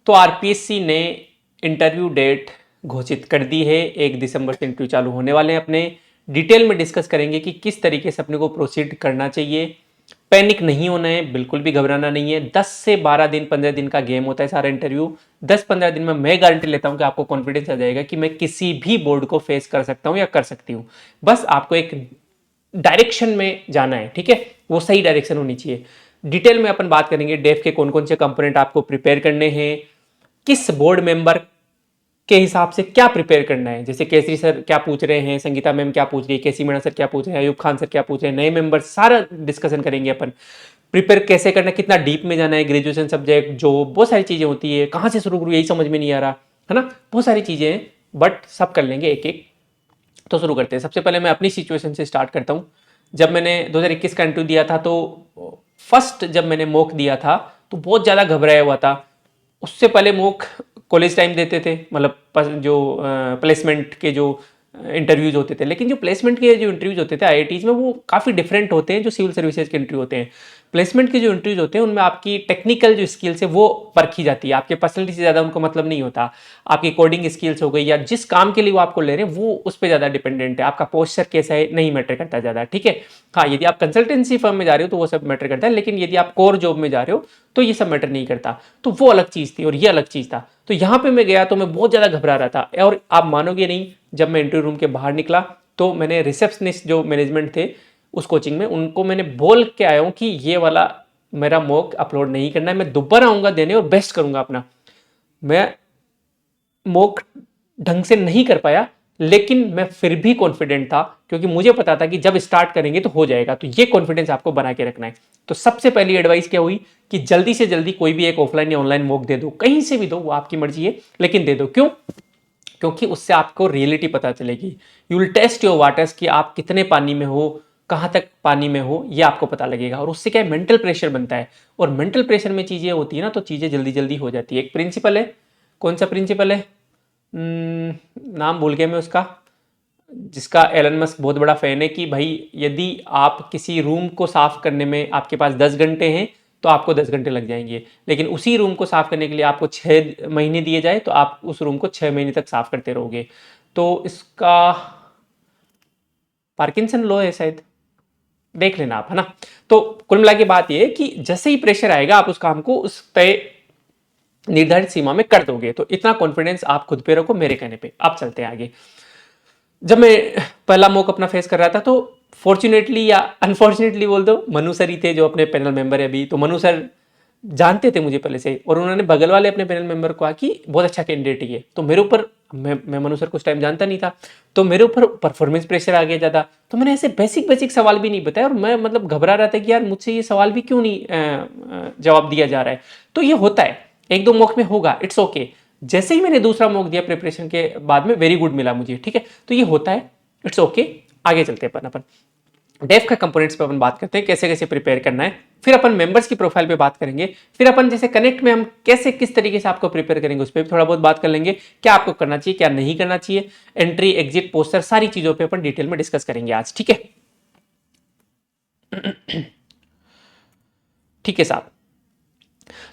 तो आरपीएससी ने interview date घोषित कर दी है। 1 दिसंबर से इंटरव्यू चालू होने वाले हैं। अपने डिटेल में डिस्कस करेंगे कि किस तरीके से अपने को प्रोसीड करना चाहिए। पैनिक नहीं होना है, बिल्कुल भी घबराना नहीं है। 10 से 12 दिन 15 दिन का गेम होता है सारा इंटरव्यू। 10-15 दिन में मैं गारंटी लेता हूं कि आपको कॉन्फिडेंस आ जाएगा कि मैं किसी भी बोर्ड को फेस कर सकता हूं या कर सकती हूं। बस आपको एक डायरेक्शन में जाना है, ठीक है, वो सही डायरेक्शन होनी चाहिए। डिटेल में अपन बात करेंगे डेफ के कौन कौन से कंपोनेंट आपको प्रिपेयर करने हैं, किस बोर्ड मेंबर के हिसाब से क्या प्रिपेयर करना है। जैसे केसरी सर क्या पूछ रहे हैं, संगीता मैम क्या पूछ रही है, केसी मीणा सर क्या पूछ रहे हैं, अयूब खान सर क्या पूछ रहे हैं, नए मेंबर, सारा डिस्कशन करेंगे अपन। प्रिपेयर कैसे करना है, कितना डीप में जाना है, ग्रेजुएशन सब्जेक्ट जो बहुत सारी चीजें होती है, कहाँ से शुरू करूँ यही समझ में नहीं आ रहा है ना, बहुत सारी चीजें हैं, बट सब कर लेंगे एक एक। तो शुरू करते हैं। सबसे पहले मैं अपनी सिचुएशन से स्टार्ट करता हूँ। जब मैंने 2021 का इंटरव्यू दिया था तो फर्स्ट जब मैंने मॉक दिया था तो बहुत ज़्यादा घबराया हुआ था। उससे पहले मॉक कॉलेज टाइम देते थे, मतलब जो प्लेसमेंट के जो इंटरव्यूज होते थे, लेकिन जो प्लेसमेंट के जो इंटरव्यूज होते थे आईआईटीज में वो काफ़ी डिफरेंट होते हैं जो सिविल सर्विसेज के इंटरव्यू होते हैं। प्लेसमेंट के जो इंटरव्यूज होते हैं उनमें आपकी टेक्निकल जो स्किल्स है वो परखी जाती है, आपके पर्सनलिटी से ज़्यादा उनको मतलब नहीं होता। आपकी कोडिंग स्किल्स हो गई या जिस काम के लिए वो आपको ले रहे हैं वो उस पर ज़्यादा डिपेंडेंट है। आपका पोस्चर कैसा है नहीं मैटर करता ज़्यादा, ठीक है। हाँ, यदि आप कंसल्टेंसी फर्म में जा रहे हो तो वो सब मैटर करता है, लेकिन यदि आप कोर जॉब में जा रहे हो तो ये सब मैटर नहीं करता। तो वो अलग चीज़ थी और ये अलग चीज़ था। तो यहाँ पे मैं गया तो मैं बहुत ज़्यादा घबरा रहा था और आप मानोगे नहीं, जब मैं इंटरव्यू रूम के बाहर निकला तो मैंने रिसेप्शनिस्ट जो मैनेजमेंट थे उस कोचिंग में उनको मैंने बोल के आया हूँ कि ये वाला मेरा मॉक अपलोड नहीं करना है, मैं दोबारा आऊँगा देने और बेस्ट करूँगा अपना। मैं मॉक ढंग से नहीं कर पाया लेकिन मैं फिर भी कॉन्फिडेंट था क्योंकि मुझे पता था कि जब स्टार्ट करेंगे तो हो जाएगा। तो ये कॉन्फिडेंस आपको बना के रखना है। तो सबसे पहली एडवाइस क्या हुई कि जल्दी से जल्दी कोई भी एक ऑफलाइन या ऑनलाइन मॉक दे दो, कहीं से भी दो, वो आपकी मर्जी है, लेकिन दे दो। क्यों? क्योंकि उससे आपको रियलिटी पता चलेगी। You will test your waters कि आप कितने पानी में हो, कहाँ तक पानी में हो, ये आपको पता लगेगा। और उससे क्या है, मेंटल प्रेशर बनता है और मेंटल प्रेशर में चीज़ें होती है ना तो चीज़ें जल्दी जल्दी हो जाती है। एक प्रिंसिपल है, कौन सा प्रिंसिपल है, नाम भूल गया मैं उसका, जिसका एलन मस्क बहुत बड़ा फैन है कि भाई यदि आप किसी रूम को साफ करने में आपके पास 10 घंटे हैं तो आपको 10 घंटे लग जाएंगे, लेकिन उसी रूम को साफ करने के लिए आपको 6 महीने दिए जाए तो आप उस रूम को 6 महीने तक साफ करते रहोगे। तो इसका पार्किंसन लॉ है शायद, देख लेना आप, है ना। तो कुल मिला के बात यह है कि जैसे ही प्रेशर आएगा आप उस काम को उस तय निर्धारित सीमा में कर दोगे। तो इतना कॉन्फिडेंस आप खुद पे रखो मेरे कहने पे। आप चलते हैं आगे। जब मैं पहला मॉक अपना फेस कर रहा था तो फॉर्चुनेटली या अनफॉर्चुनेटली बोल दो, मनु सर ही थे जो अपने पैनल मेंबर है अभी। तो मनु सर जानते थे मुझे पहले से और उन्होंने बगल वाले अपने पैनल मेंबर को कहा कि बहुत अच्छा कैंडिडेट है। तो मेरे ऊपर, मैं मनु सर को उस टाइम जानता नहीं था, तो मेरे ऊपर परफॉर्मेंस प्रेशर आ गया ज़्यादा। तो मैंने ऐसे बेसिक बेसिक सवाल भी नहीं बताया और मैं मतलब घबरा रहा था कि यार मुझसे ये सवाल भी क्यों नहीं जवाब दिया जा रहा है। तो ये होता है, एक दो मॉक में होगा, इट्स ओके। जैसे ही मैंने दूसरा मॉक दिया प्रिपरेशन के बाद में वेरी गुड मिला मुझे, ठीक है। तो ये होता है, इट्स ओके। आगे चलते हैं अपन डेफ का कंपोनेंट्स पे अपन बात करते हैं कैसे कैसे प्रिपेयर करना है। फिर अपन मेंबर्स की प्रोफाइल पे बात करेंगे। फिर अपन जैसे कनेक्ट में हम कैसे किस तरीके से आपको प्रिपेयर करेंगे उस पर भी थोड़ा बहुत बात कर लेंगे, क्या आपको करना चाहिए क्या नहीं करना चाहिए, एंट्री एग्जिट पोस्टर, सारी चीजों पे अपन डिटेल में डिस्कस करेंगे आज, ठीक है। ठीक है साहब।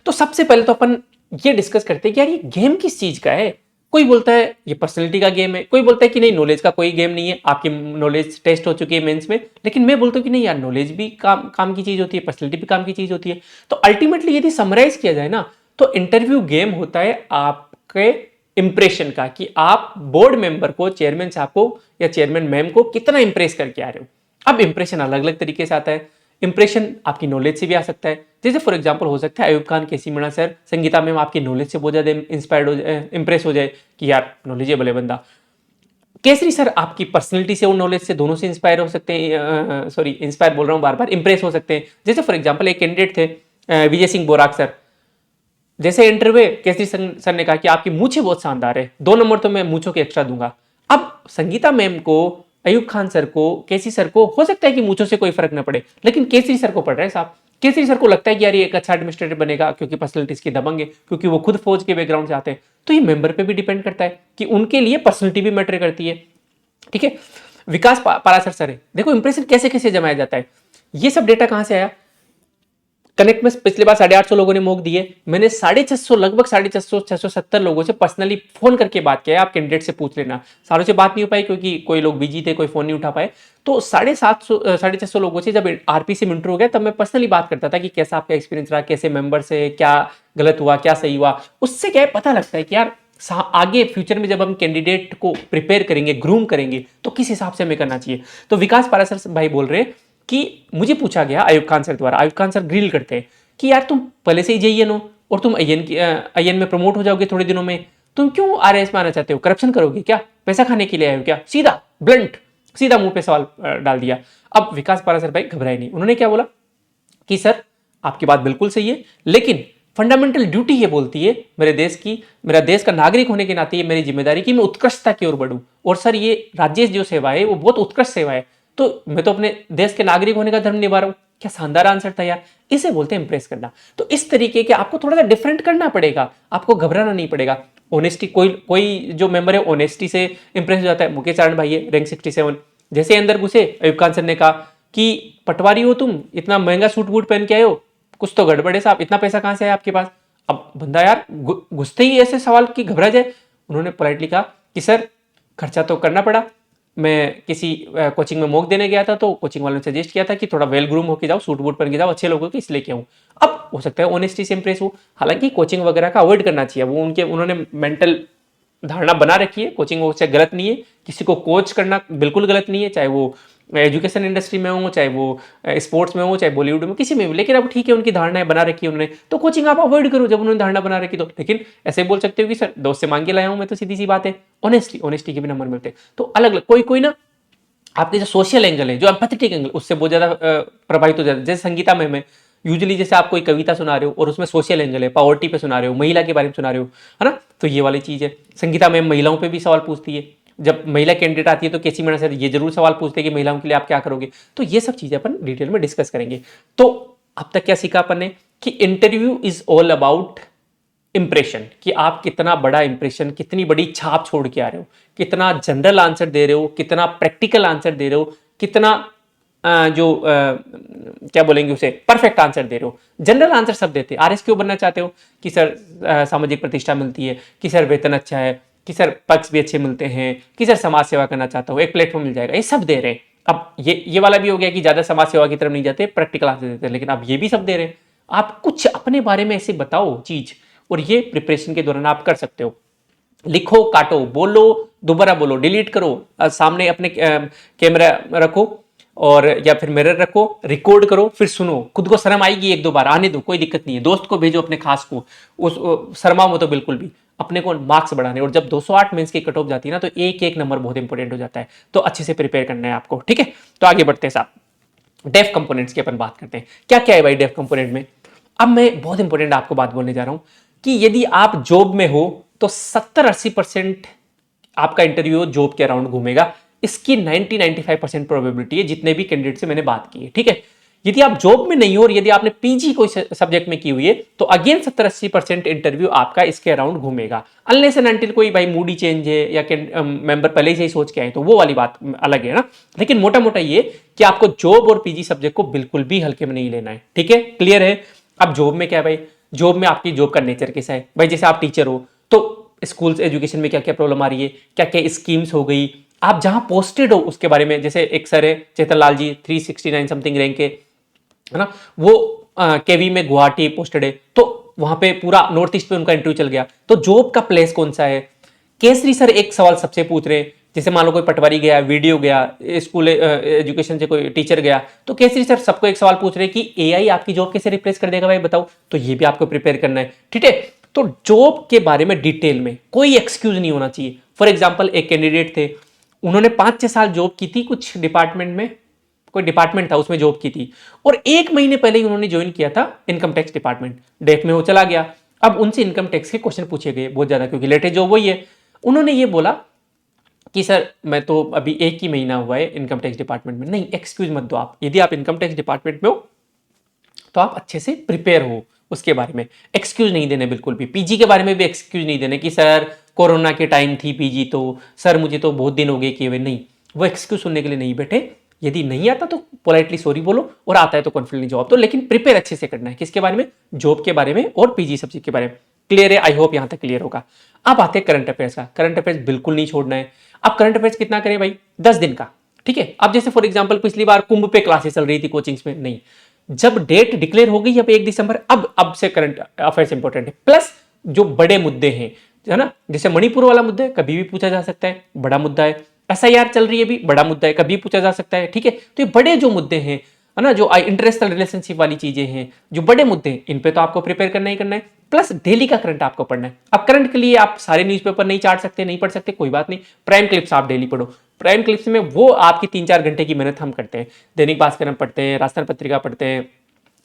तो सबसे पहले तो अपन ये डिस्कस करते हैं कि यार ये गेम किस चीज का है। कोई बोलता है ये पर्सनैलिटी का गेम है, कोई बोलता है कि नहीं नॉलेज का कोई गेम नहीं है, आपकी नॉलेज टेस्ट हो चुकी है मेंस में। लेकिन मैं बोलता हूँ कि नहीं यार, नॉलेज भी काम की चीज होती है, पर्सनैलिटी भी काम की चीज होती है। तो अल्टीमेटली यदि समराइज किया जाए ना तो इंटरव्यू गेम होता है आपके इंप्रेशन का, कि आप बोर्ड मेंबर को, चेयरमैन साहब को या चेयरमैन मैम को कितना इंप्रेस करके आ रहे हो। अब इंप्रेशन अलग अलग तरीके से आता है। इंप्रेशन आपकी नॉलेज से भी आ सकता है, जैसे फॉर एग्जांपल हो सकता है अयूब खान, केसी मीणा सर, संगीता मैम आपकी नॉलेज से बहुत ज्यादा इंस्पायर्ड हो जाए, इंप्रेस हो जाए कि यार नॉलेजेबल है बंदा। केसरी सर आपकी पर्सनैलिटी से और नॉलेज से दोनों से इंस्पायर हो सकते हैं, सॉरी इंस्पायर बोल रहा हूँ बार बार, इंप्रेस हो सकते हैं। जैसे फॉर एग्जाम्पल एक कैंडिडेट थे विजय सिंह बोराक सर, जैसे इंटरव्यू केसरी सर ने कहा कि आपकी मूछें बहुत शानदार है, 2 नंबर तो मैं मूछों के एक्स्ट्रा दूंगा। अब संगीता मैम को, अयूब खान सर को, केसी सर को हो सकता है कि मूछों से कोई फर्क ना पड़े, लेकिन केसरी सर को पड़ रहा है साहब। केसरी सर को लगता है कि यार ये एक अच्छा एडमिनिस्ट्रेटर बनेगा क्योंकि पर्सनलिटीज की दबंग है, क्योंकि वो खुद फौज के बैकग्राउंड से आते हैं। तो ये मेंबर पे भी डिपेंड करता है कि उनके लिए पर्सनलिटी भी मैटर करती है, ठीक है। विकास पारासर सर है, देखो इंप्रेशन कैसे कैसे जमाया जाता है। ये सब डेटा कहां से आया, कनेक्ट में पिछली बार 850 लोगों ने मॉक दिए, मैंने 650 लगभग 650 670 लोगों से पर्सनली फोन करके बात किया है। आप कैंडिडेट से पूछ लेना, सारों से बात नहीं हो पाई क्योंकि कोई लोग बिजी थे, कोई फोन नहीं उठा पाए। तो 750 650 लोगों से जब आरपी से इंटरव्यू हो गया तब मैं पर्सनली बात करता था कि कैसा आपका एक्सपीरियंस रहा, कैसे मेंबर से क्या गलत हुआ, क्या सही हुआ। उससे क्या है पता लगता है कि यार आगे फ्यूचर में जब हम कैंडिडेट को प्रिपेयर करेंगे, ग्रूम करेंगे, तो किस हिसाब से हमें करना चाहिए। तो विकास पारासर भाई बोल रहे हैं कि मुझे पूछा गया आयुब खान सर द्वारा, आयुब खान सर ग्रिल करते हैं कि यार तुम पहले से ही जेईएन हो और तुम आईएन में प्रमोट हो जाओगे थोड़े दिनों में, तुम क्यों आरएएस में आना चाहते हो, करप्शन करोगे क्या, पैसा खाने के लिए आए हो क्या, सीधा ब्लंट सीधा मुंह पे सवाल डाल दिया। अब विकास पारासर भाई घबराए नहीं, उन्होंने क्या बोला कि सर आपकी बात बिल्कुल सही है, लेकिन फंडामेंटल ड्यूटी ये बोलती है मेरे देश की, मेरा देश का नागरिक होने के नाते ये मेरी जिम्मेदारी कि मैं उत्कृष्टता की ओर बढ़ूं, और सर ये राज्य जो सेवा है वो बहुत उत्कृष्ट सेवा है, तो मैं तो अपने देश के नागरिक होने का धर्म निभा रहा हूं। क्या शानदार आंसर था यार, इसे बोलते हैं इंप्रेस करना। तो इस तरीके के आपको थोड़ा सा डिफरेंट करना पड़ेगा, आपको घबराना नहीं पड़ेगा। ऑनेस्टी, कोई कोई जो मेंबर है ऑनेस्टी से इंप्रेस हो जाता है। मुकेश चारण भाई है रैंक 67, जैसे अंदर घुसे अयूब खान सर ने कहा कि पटवारी हो तुम, इतना महंगा सूट बूट पहन के आए हो, कुछ तो गड़बड़ है साहब, इतना पैसा कहां से आया आपके पास। अब बंदा यार घुसते ही ऐसे सवाल की घबरा जाए। उन्होंने पोलाइटली कहा कि सर खर्चा तो करना पड़ा, मैं किसी कोचिंग में मॉक देने गया था तो कोचिंग वालों ने सजेस्ट किया था कि थोड़ा वेल ग्रूम होके जाओ, सूट बूट पहन के जाओ, अच्छे लोगों के इसलिए क्यों। अब हो सकता है ऑनेस्टी से इंप्रेस हो, हालांकि कोचिंग वगैरह का अवॉइड करना चाहिए, वो उन्होंने मेंटल धारणा बना रखी है, कोचिंग वो से गलत नहीं है, किसी को कोच करना बिल्कुल गलत नहीं है, चाहे वो एजुकेशन इंडस्ट्री में हो, चाहे वो स्पोर्ट्स में हो, चाहे बॉलीवुड में, किसी में भी। लेकिन अब ठीक है, उनकी धारणाएं बना रखी है उन्होंने, तो कोचिंग आप अवॉइड करो जब उन्होंने धारणा बना रखी तो। लेकिन ऐसे बोल सकते हो कि सर दोस्त से मांग के लाया हूं मैं, तो सीधी सी बात है, ऑनेस्टी के भी नंबर मिलते हैं। तो अलग अलग कोई कोई ना आपके जो सोशल एंगल है, जो एम्पैथेटिक एंगल, उससे बहुत ज्यादा प्रभावित हो जाता है। जैसे संगीता में यूजुअली जैसे आप कोई कविता सुना रहे हो और उसमें सोशल एंगल है, पॉवर्टी पे सुना रहे हो, महिला के बारे में सुना रहे हो, है ना, तो ये वाली चीज है। संगीता मैम महिलाओं पे भी सवाल पूछती है, जब महिला कैंडिडेट आती है तो केसी मीणा सर ये जरूर सवाल पूछते हैं कि महिलाओं के लिए आप क्या करोगे। तो ये सब चीजें अपन डिटेल में डिस्कस करेंगे। तो अब तक क्या सीखा अपन ने कि interview is all about impression, कि आप कितना बड़ा इंप्रेशन, कितनी बड़ी छाप छोड़ के आ रहे हो, कितना जनरल आंसर दे रहे हो, कितना प्रैक्टिकल आंसर दे रहे हो, कितना क्या बोलेंगे उसे, परफेक्ट आंसर दे रहे हो। जनरल आंसर सब देते हैं। आरएस क्यों बनना चाहते हो कि सर सामाजिक प्रतिष्ठा मिलती है, कि सर वेतन अच्छा है, कि सर पक्ष भी अच्छे मिलते हैं, कि सर समाज सेवा करना चाहता हूँ, एक प्लेटफॉर्म मिल जाएगा, ये सब दे रहे हैं। अब ये वाला भी हो गया कि ज्यादा समाज सेवा की तरफ नहीं जाते, प्रैक्टिकल आंसर देते हैं, लेकिन अब ये भी सब दे रहे हैं। आप कुछ अपने बारे में ऐसे बताओ चीज, और ये प्रिपरेशन के दौरान आप कर सकते हो। लिखो, काटो, बोलो, दोबारा बोलो, डिलीट करो, सामने अपने कैमरा रखो और या फिर मिरर रखो, रिकॉर्ड करो, फिर सुनो। खुद को शर्म आएगी एक दो बार, आने दो, कोई दिक्कत नहीं है। दोस्त को भेजो अपने खास को, उस शर्मा मत तो बिल्कुल भी। अपने को मार्क्स बढ़ाने, और जब 208 मेंस की कट ऑफ जाती है ना, तो एक एक नंबर बहुत इंपॉर्टेंट हो जाता है। तो अच्छे से प्रिपेयर करना है आपको, ठीक है। तो आगे बढ़ते हैं साहब, डेफ कंपोनेंट्स की अपन बात करते हैं। क्या क्या है भाई डेफ कंपोनेंट में। अब मैं बहुत इंपॉर्टेंट आपको बात बोलने जा रहा हूं कि यदि आप जॉब में हो तो 70-80% आपका इंटरव्यू जॉब के अराउंड घूमेगा। इसकी 90-95% प्रोबेबिलिटी है, जितने भी कैंडिडेट से मैंने बात की है, ठीक है। यदि आप जॉब में नहीं हो और यदि आपने पीजी कोई सब्जेक्ट में की हुई है तो अगेन 70-80% इंटरव्यू आपका इसके अराउंड घूमेगा। अनलेस एंड अनटिल कोई भाई मूडी चेंज है या मेंबर पहले से ही सोच के आए, तो वो वाली बात अलग है ना। लेकिन मोटा मोटा ये कि आपको जॉब और पीजी सब्जेक्ट को बिल्कुल भी हल्के में नहीं लेना है, ठीक है, क्लियर है। अब जॉब में क्या है भाई, जॉब में आपकी जॉब का नेचर कैसा है भाई। जैसे आप टीचर हो तो स्कूल्स एजुकेशन में क्या क्या प्रॉब्लम आ रही है, क्या क्या स्कीम्स हो गई, आप जहां पोस्टेड हो उसके बारे में। जैसे एक सर है चेतन लाल जी, 369 समथिंग रैंक के, है ना, वो केवी में गुवाहाटी पोस्टेड है, तो वहां पे पूरा नॉर्थ ईस्ट पे उनका इंटरव्यू चल गया। तो जॉब का प्लेस कौन सा है। केसरी सर एक सवाल सबसे पूछ रहे हैं, जैसे मान लो कोई पटवारी गया, वीडियो गया, स्कूल एजुकेशन से कोई टीचर गया, तो केसरी सर सबको एक सवाल पूछ रहे हैं कि एआई आपकी जॉब कैसे रिप्लेस कर देगा भाई बताओ। तो ये भी आपको प्रिपेयर करना है, ठीक है। तो जॉब के बारे में डिटेल में कोई एक्सक्यूज नहीं होना चाहिए। फॉर एग्जाम्पल एक कैंडिडेट थे, उन्होंने 5-6 साल जॉब की थी कुछ डिपार्टमेंट में, कोई डिपार्टमेंट था उसमें जॉब की थी, और 1 महीने पहले ही उन्होंने ज्वाइन किया था इनकम टैक्स डिपार्टमेंट, डेफ में वो चला गया। अब उनसे इनकम टैक्स के क्वेश्चन पूछे गए बहुत ज्यादा, क्योंकि लेटेस्ट जॉब वही है। उन्होंने ये बोला कि सर मैं तो अभी 1 ही महीना हुआ है इनकम टैक्स डिपार्टमेंट में। नहीं, एक्सक्यूज मत दो आप। यदि आप इनकम टैक्स डिपार्टमेंट में हो तो आप अच्छे से प्रिपेयर हो, उसके बारे में एक्सक्यूज नहीं देने बिल्कुल भी। पीजी के बारे में भी एक्सक्यूज नहीं देने कि सर कोरोना के टाइम थी पीजी, तो सर मुझे तो बहुत दिन हो गए किए हुए। नहीं, वो एक्सक्यूज सुनने के लिए नहीं बैठे। यदि नहीं आता तो पोलाइटली सॉरी बोलो, और आता है तो कॉन्फिडेंटली जवाब दो, लेकिन प्रिपेयर अच्छे से करना है। किसके बारे में? जॉब के बारे में और पीजी सब्जेक्ट के बारे में। क्लियर है? आई होप यहां तक क्लियर होगा। अब आते हैं करंट अफेयर्स का। करंट अफेयर्स बिल्कुल नहीं छोड़ना है। अब करंट अफेयर्स कितना करें भाई? 10 दिन का, ठीक है। अब जैसे फॉर एग्जांपल पिछली बार कुंभ पे क्लासेस चल रही थी कोचिंग्स में, नहीं, जब डेट डिक्लेयर हो गई अब 1 दिसंबर, अब से करंट अफेयर्स इंपॉर्टेंट है। प्लस जो बड़े मुद्दे हैं, है ना, जैसे मणिपुर वाला मुद्दा है, कभी भी पूछा जा सकता है, बड़ा मुद्दा है। एसआईआर चल रही है भी, बड़ा मुद्दा है, कभी पूछा जा सकता है, ठीक है। तो ये बड़े जो मुद्दे हैं, है ना, जो इंटरनेशनल रिलेशनशिप वाली चीजें हैं, जो बड़े मुद्दे हैं, इन पे तो आपको प्रिपेयर करना ही करना है। प्लस डेली का करंट आपको पढ़ना है। अब करंट के लिए आप सारे न्यूज़पेपर नहीं चाट सकते, नहीं पढ़ सकते, कोई बात नहीं, प्राइम क्लिप्स आप डेली पढ़ो। प्राइम क्लिप्स में वो आपकी 3-4 घंटे की मेहनत हम करते हैं। दैनिक भास्कर हम पढ़ते हैं, राजस्थान पत्रिका पढ़ते हैं,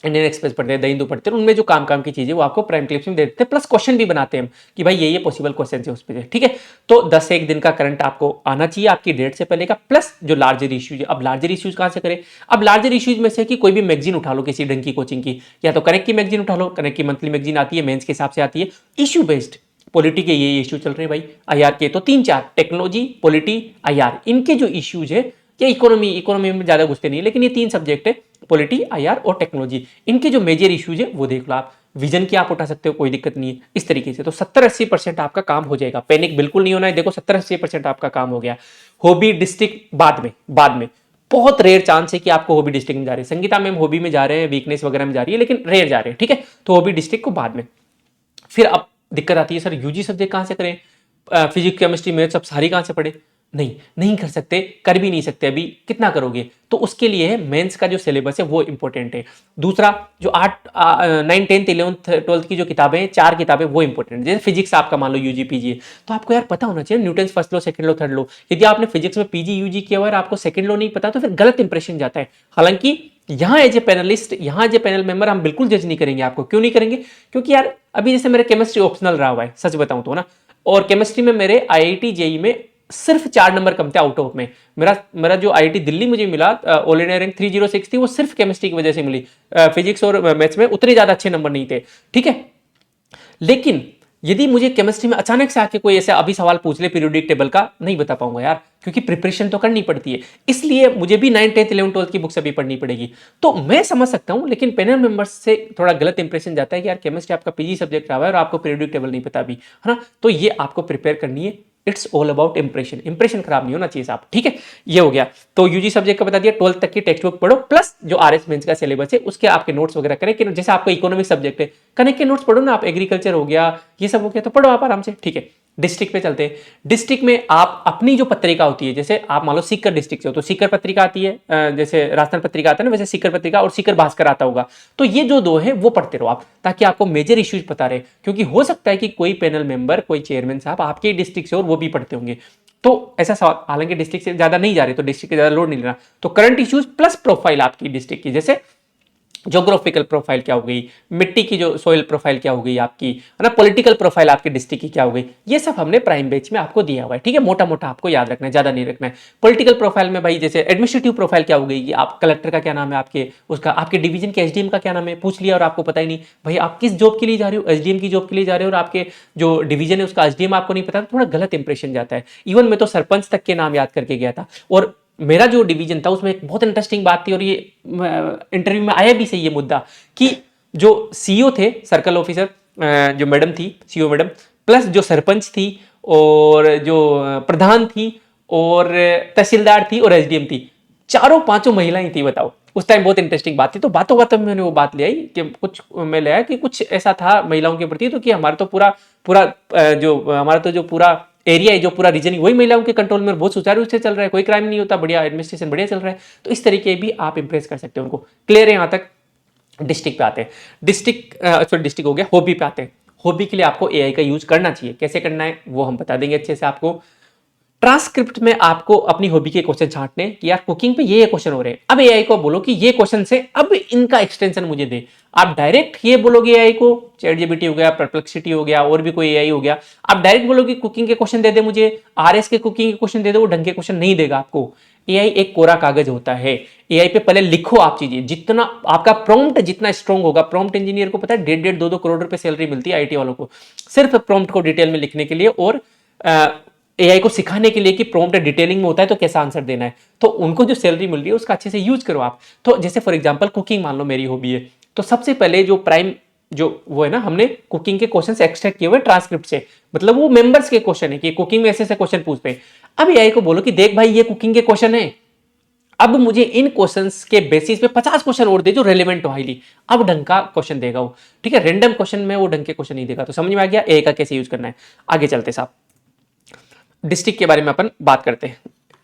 इंडियन एक्सप्रेस पढ़ते हैं, द हिंदू पढ़ते हैं, उनमें जो काम की चीजें वो आपको प्राइम क्लिप्स में दे देते हैं। प्लस क्वेश्चन भी बनाते हैं हम कि भाई ये पॉसिबल क्वेश्चन है उस पर, ठीक है। तो 10 से 1 दिन का करंट आपको आना चाहिए आपकी डेट से पहले का। प्लस जो लार्जर इश्यूज है, अब लार्जर इश्यूज कहां से करें? अब लार्जर इश्यूज में से कि कोई भी मैगजीन उठा लो किसी ढंग की कोचिंग की, या तो कनेक्ट की मैगजीन उठा लो, कनेक्ट की मंथली मैगजीन आती है, मेंस के हिसाब से आती है, इशू बेस्ड। पॉलिटी के ये इशू चल रहे हैं भाई, आईआर के तो 3-4, टेक्नोलॉजी, पॉलिटी, आईआर, इनके जो इश्यूज है, या इकोनॉमी में ज्यादा घुसते नहीं, लेकिन ये 3 सब्जेक्ट है, पॉलिटी, आईआर और टेक्नोलॉजी, इनके जो मेजर इश्यूज है वो देख लो आप। विजन की आप उठा सकते हो, कोई दिक्कत नहीं है इस तरीके से। तो 70-80% आपका काम हो जाएगा। पैनिक बिल्कुल नहीं होना है। देखो 70-80% आपका काम हो गया। हॉबी डिस्ट्रिक्ट बाद में बहुत रेयर चांस है कि आपको हॉबी डिस्ट्रिक्ट में जा रहे हैं। संगीता मैम हॉबी में जा रहे हैं, वीकनेस वगैरह में जा रही है, लेकिन रेयर जा रहे हैं, ठीक है। तो हॉबी डिस्ट्रिक्ट को बाद में। फिर अब दिक्कत आती है, सर यूजी सब्जेक्ट कहां से करें? फिजिक्स, केमिस्ट्री, मैथ्स सब सारी कहां से पढ़े? नहीं कर सकते, कर भी नहीं सकते। अभी कितना करोगे? तो उसके लिए है मेंस का जो सिलेबस है वो इंपॉर्टेंट है। दूसरा जो 8, 9, 10, 11, 12 की जो किताबें हैं, 4 किताबें, वो इंपॉर्टेंट है। जैसे फिजिक्स आपका मान लो यूजी पीजी है, तो आपको यार पता होना चाहिए Newton first law, second law, third law. यदि आपने फिजिक्स में पीजी यूजी किया हुआ है, आपको सेकंड लॉ नहीं पता, तो फिर गलत इंप्रेशन जाता है। हालांकि यहां एज ए पैनलिस्ट, यहां एज ए पैनल मेंबर हम बिल्कुल जज नहीं करेंगे आपको। क्यों नहीं करेंगे? क्योंकि यार अभी जैसे मेरा केमिस्ट्री ऑप्शनल रहा हुआ है, सच बताऊं तो ना, और केमिस्ट्री में मेरे आईआईटी जेई में सिर्फ 4 नंबर कम थे आउट ऑफ में। मेरा जो आईआईटी दिल्ली मुझे मिला, ऑल इंडिया रैंक 306 थी, वो सिर्फ केमिस्ट्री की वजह से मिली। फिजिक्स और मैथ्स में उतने ज्यादा अच्छे नंबर नहीं थे, ठीक है। लेकिन यदि मुझे केमिस्ट्री में अचानक से आके कोई ऐसा अभी सवाल पूछ ले पीरियोडिक टेबल का, नहीं बता पाऊंगा यार, क्योंकि प्रिपरेशन तो करनी पड़ती है। इसलिए मुझे भी 9, 10, 11, 12 की बुक्स अभी पढ़नी पड़ेगी। तो मैं समझ सकता हूं, लेकिन पैनल मेंबर्स से थोड़ा गलत इंप्रेशन जाता है कि यार केमिस्ट्री आपका पीजी सब्जेक्ट रहा है और आपको पीरियोडिक टेबल नहीं पता अभी, है ना। तो ये आपको प्रिपेयर करनी है। इट्स ऑल अबाउट इंप्रेशन खराब नहीं होना चाहिए साहब, ठीक है। ये हो गया। तो यूजी सब्जेक्ट का बता दिया, 12th तक की टेक्स्ट बुक पढ़ो, प्लस जो आरएस मेंस का सिलेबस है उसके आपके नोट्स वगैरह करें। कि जैसे आपका इकोनॉमिक सब्जेक्ट है, कनेक्ट के नोट्स पढ़ो ना आप, एग्रीकल्चर हो गया, ये सब हो गया, तो पढ़ो आप आराम से, ठीक है। डिस्ट्रिक्ट पे चलते हैं। डिस्ट्रिक्ट में आप अपनी जो पत्रिका होती है, जैसे आप मान लो सीकर डिस्ट्रिक्ट से हो तो सीकर पत्रिका आती है, जैसे राजस्थान पत्रिका आता है ना, वैसे सीकर पत्रिका और सीकर भास्कर आता होगा। तो ये जो 2 है वो पढ़ते रहो आप, ताकि आपको मेजर इश्यूज पता रहे। क्योंकि हो सकता है कि कोई पैनल मेंबर, कोई चेयरमैन साहब आपके डिस्ट्रिक्ट से और वो भी पढ़ते होंगे, तो ऐसा सवाल, हालांकि डिस्ट्रिक्ट से ज्यादा नहीं जा रहे तो डिस्ट्रिक्ट के ज्यादा लोड नहीं लेना। तो करंट इश्यूज प्लस प्रोफाइल आपकी डिस्ट्रिक्ट की, जैसे ज्योग्राफिकल प्रोफाइल क्या हो गई, मिट्टी की जो सोइल प्रोफाइल क्या हो गई आपकी, है ना, पॉलिटिकल प्रोफाइल आपके डिस्ट्रिक्ट की क्या हो गई, ये सब हमने प्राइम बैच में आपको दिया हुआ है, ठीक है। मोटा मोटा आपको याद रखना है, ज्यादा नहीं रखना है। पॉलिटिकल प्रोफाइल में भाई जैसे एडमिनिस्ट्रेटिव प्रोफाइल क्या हो गई कि आप कलेक्टर का क्या नाम है, आपके उसका आपके डिवीजन के एसडीएम का क्या नाम है, पूछ लिया और आपको पता ही नहीं, भाई आप किस जॉब के लिए जा रहे हो, एसडीएम की जॉब के लिए जा रहे हो, और आपके जो डिवीजन है उसका एसडीएम आपको नहीं पता, तो थोड़ा गलत इंप्रेशन जाता है। इवन मैं तो सरपंच तक के नाम याद करके गया था। और मेरा जो डिवीजन था उसमें एक बहुत इंटरेस्टिंग बात थी, और ये इंटरव्यू में आया भी सही ये मुद्दा, कि जो सीईओ थे, सर्कल ऑफिसर, जो मैडम थी सीईओ मैडम, प्लस जो सरपंच थी, और जो प्रधान थी, और तहसीलदार थी, और एसडीएम थी, 4-5 महिलाएं थी। बताओ, उस टाइम बहुत इंटरेस्टिंग बात थी। तो बातों बातों में मैंने वो बात ले आई कि कुछ मैं ले आया कि कुछ ऐसा था महिलाओं के प्रति, तो कि हमारा तो पूरा जो हमारा तो जो पूरा एरिया है, जो पूरा रीजन है, वही महिलाओं के कंट्रोल में बहुत सुचारू रूप से चल रहा है, कोई क्राइम नहीं होता, बढ़िया एडमिनिस्ट्रेशन बढ़िया चल रहा है। तो इस तरीके भी आप इंप्रेस कर सकते हो उनको। क्लियर है यहाँ तक? डिस्ट्रिक्ट पे आते हैं। डिस्ट्रिक्ट हो गया। हॉबी पे आते हैं। हॉबी के लिए आपको एआई का यूज करना चाहिए। कैसे करना है वो हम बता देंगे अच्छे से आपको। ट्रांसक्रिप्ट में आपको अपनी हॉबी के क्वेश्चन छांटने कि यार कुकिंग पे ये क्वेश्चन हो रहे हैं, अब एआई को बोलो कि ये क्वेश्चन से अब इनका एक्सटेंशन मुझे दे। आप डायरेक्ट ये बोलोगे एआई को, चैटजीपीटी हो गया, परप्लेक्सिटी हो गया, और भी कोई एआई हो गया, आप डायरेक्ट बोलोगे कुकिंग के क्वेश्चन दे दे मुझे, आरएस के कुकिंग के क्वेश्चन दे दो, वो ढंग के क्वेश्चन नहीं देगा आपको। एआई एक कोरा कागज होता है। एआई पे पहले लिखो आप चीजें, जितना आपका प्रॉम्प्ट जितना स्ट्रॉन्ग होगा। प्रॉम्प्ट इंजीनियर को पता है 1.5 2 करोड़ रुपए सैलरी मिलती है आईटी वालों को, सिर्फ प्रॉम्प्ट को डिटेल में लिखने के लिए, और एआई को सिखाने के लिए कि प्रॉम्प्ट डिटेलिंग में होता है तो कैसा आंसर देना है, तो उनको जो सैलरी मिल रही है उसका अच्छे से यूज करो आप। तो जैसे फॉर एग्जांपल कुकिंग मान लो मेरी हॉबी है, तो सबसे पहले जो प्राइम जो वो है ना, हमने कुकिंग के क्वेश्चन एक्सट्रैक्ट किए हुए ट्रांसक्रिप्ट से, मतलब वो मेंबर्स के क्वेश्चन है कि कुकिंग में ऐसे ऐसे क्वेश्चन पूछते हैं। अब एआई को बोलो कि देख भाई ये कुकिंग के क्वेश्चन है, अब मुझे इन क्वेश्चंस के बेसिस पे 50 क्वेश्चन और दे जो रेलेवेंट हो हाईली, अब ढंग का क्वेश्चन देगा वो, ठीक है। रैंडम क्वेश्चन में वो ढंग के क्वेश्चन नहीं देगा। तो समझ में आ गया एआई का कैसे यूज करना है। आगे चलते साहब, डिस्ट्रिक्ट के बारे में अपन बात करते हैं।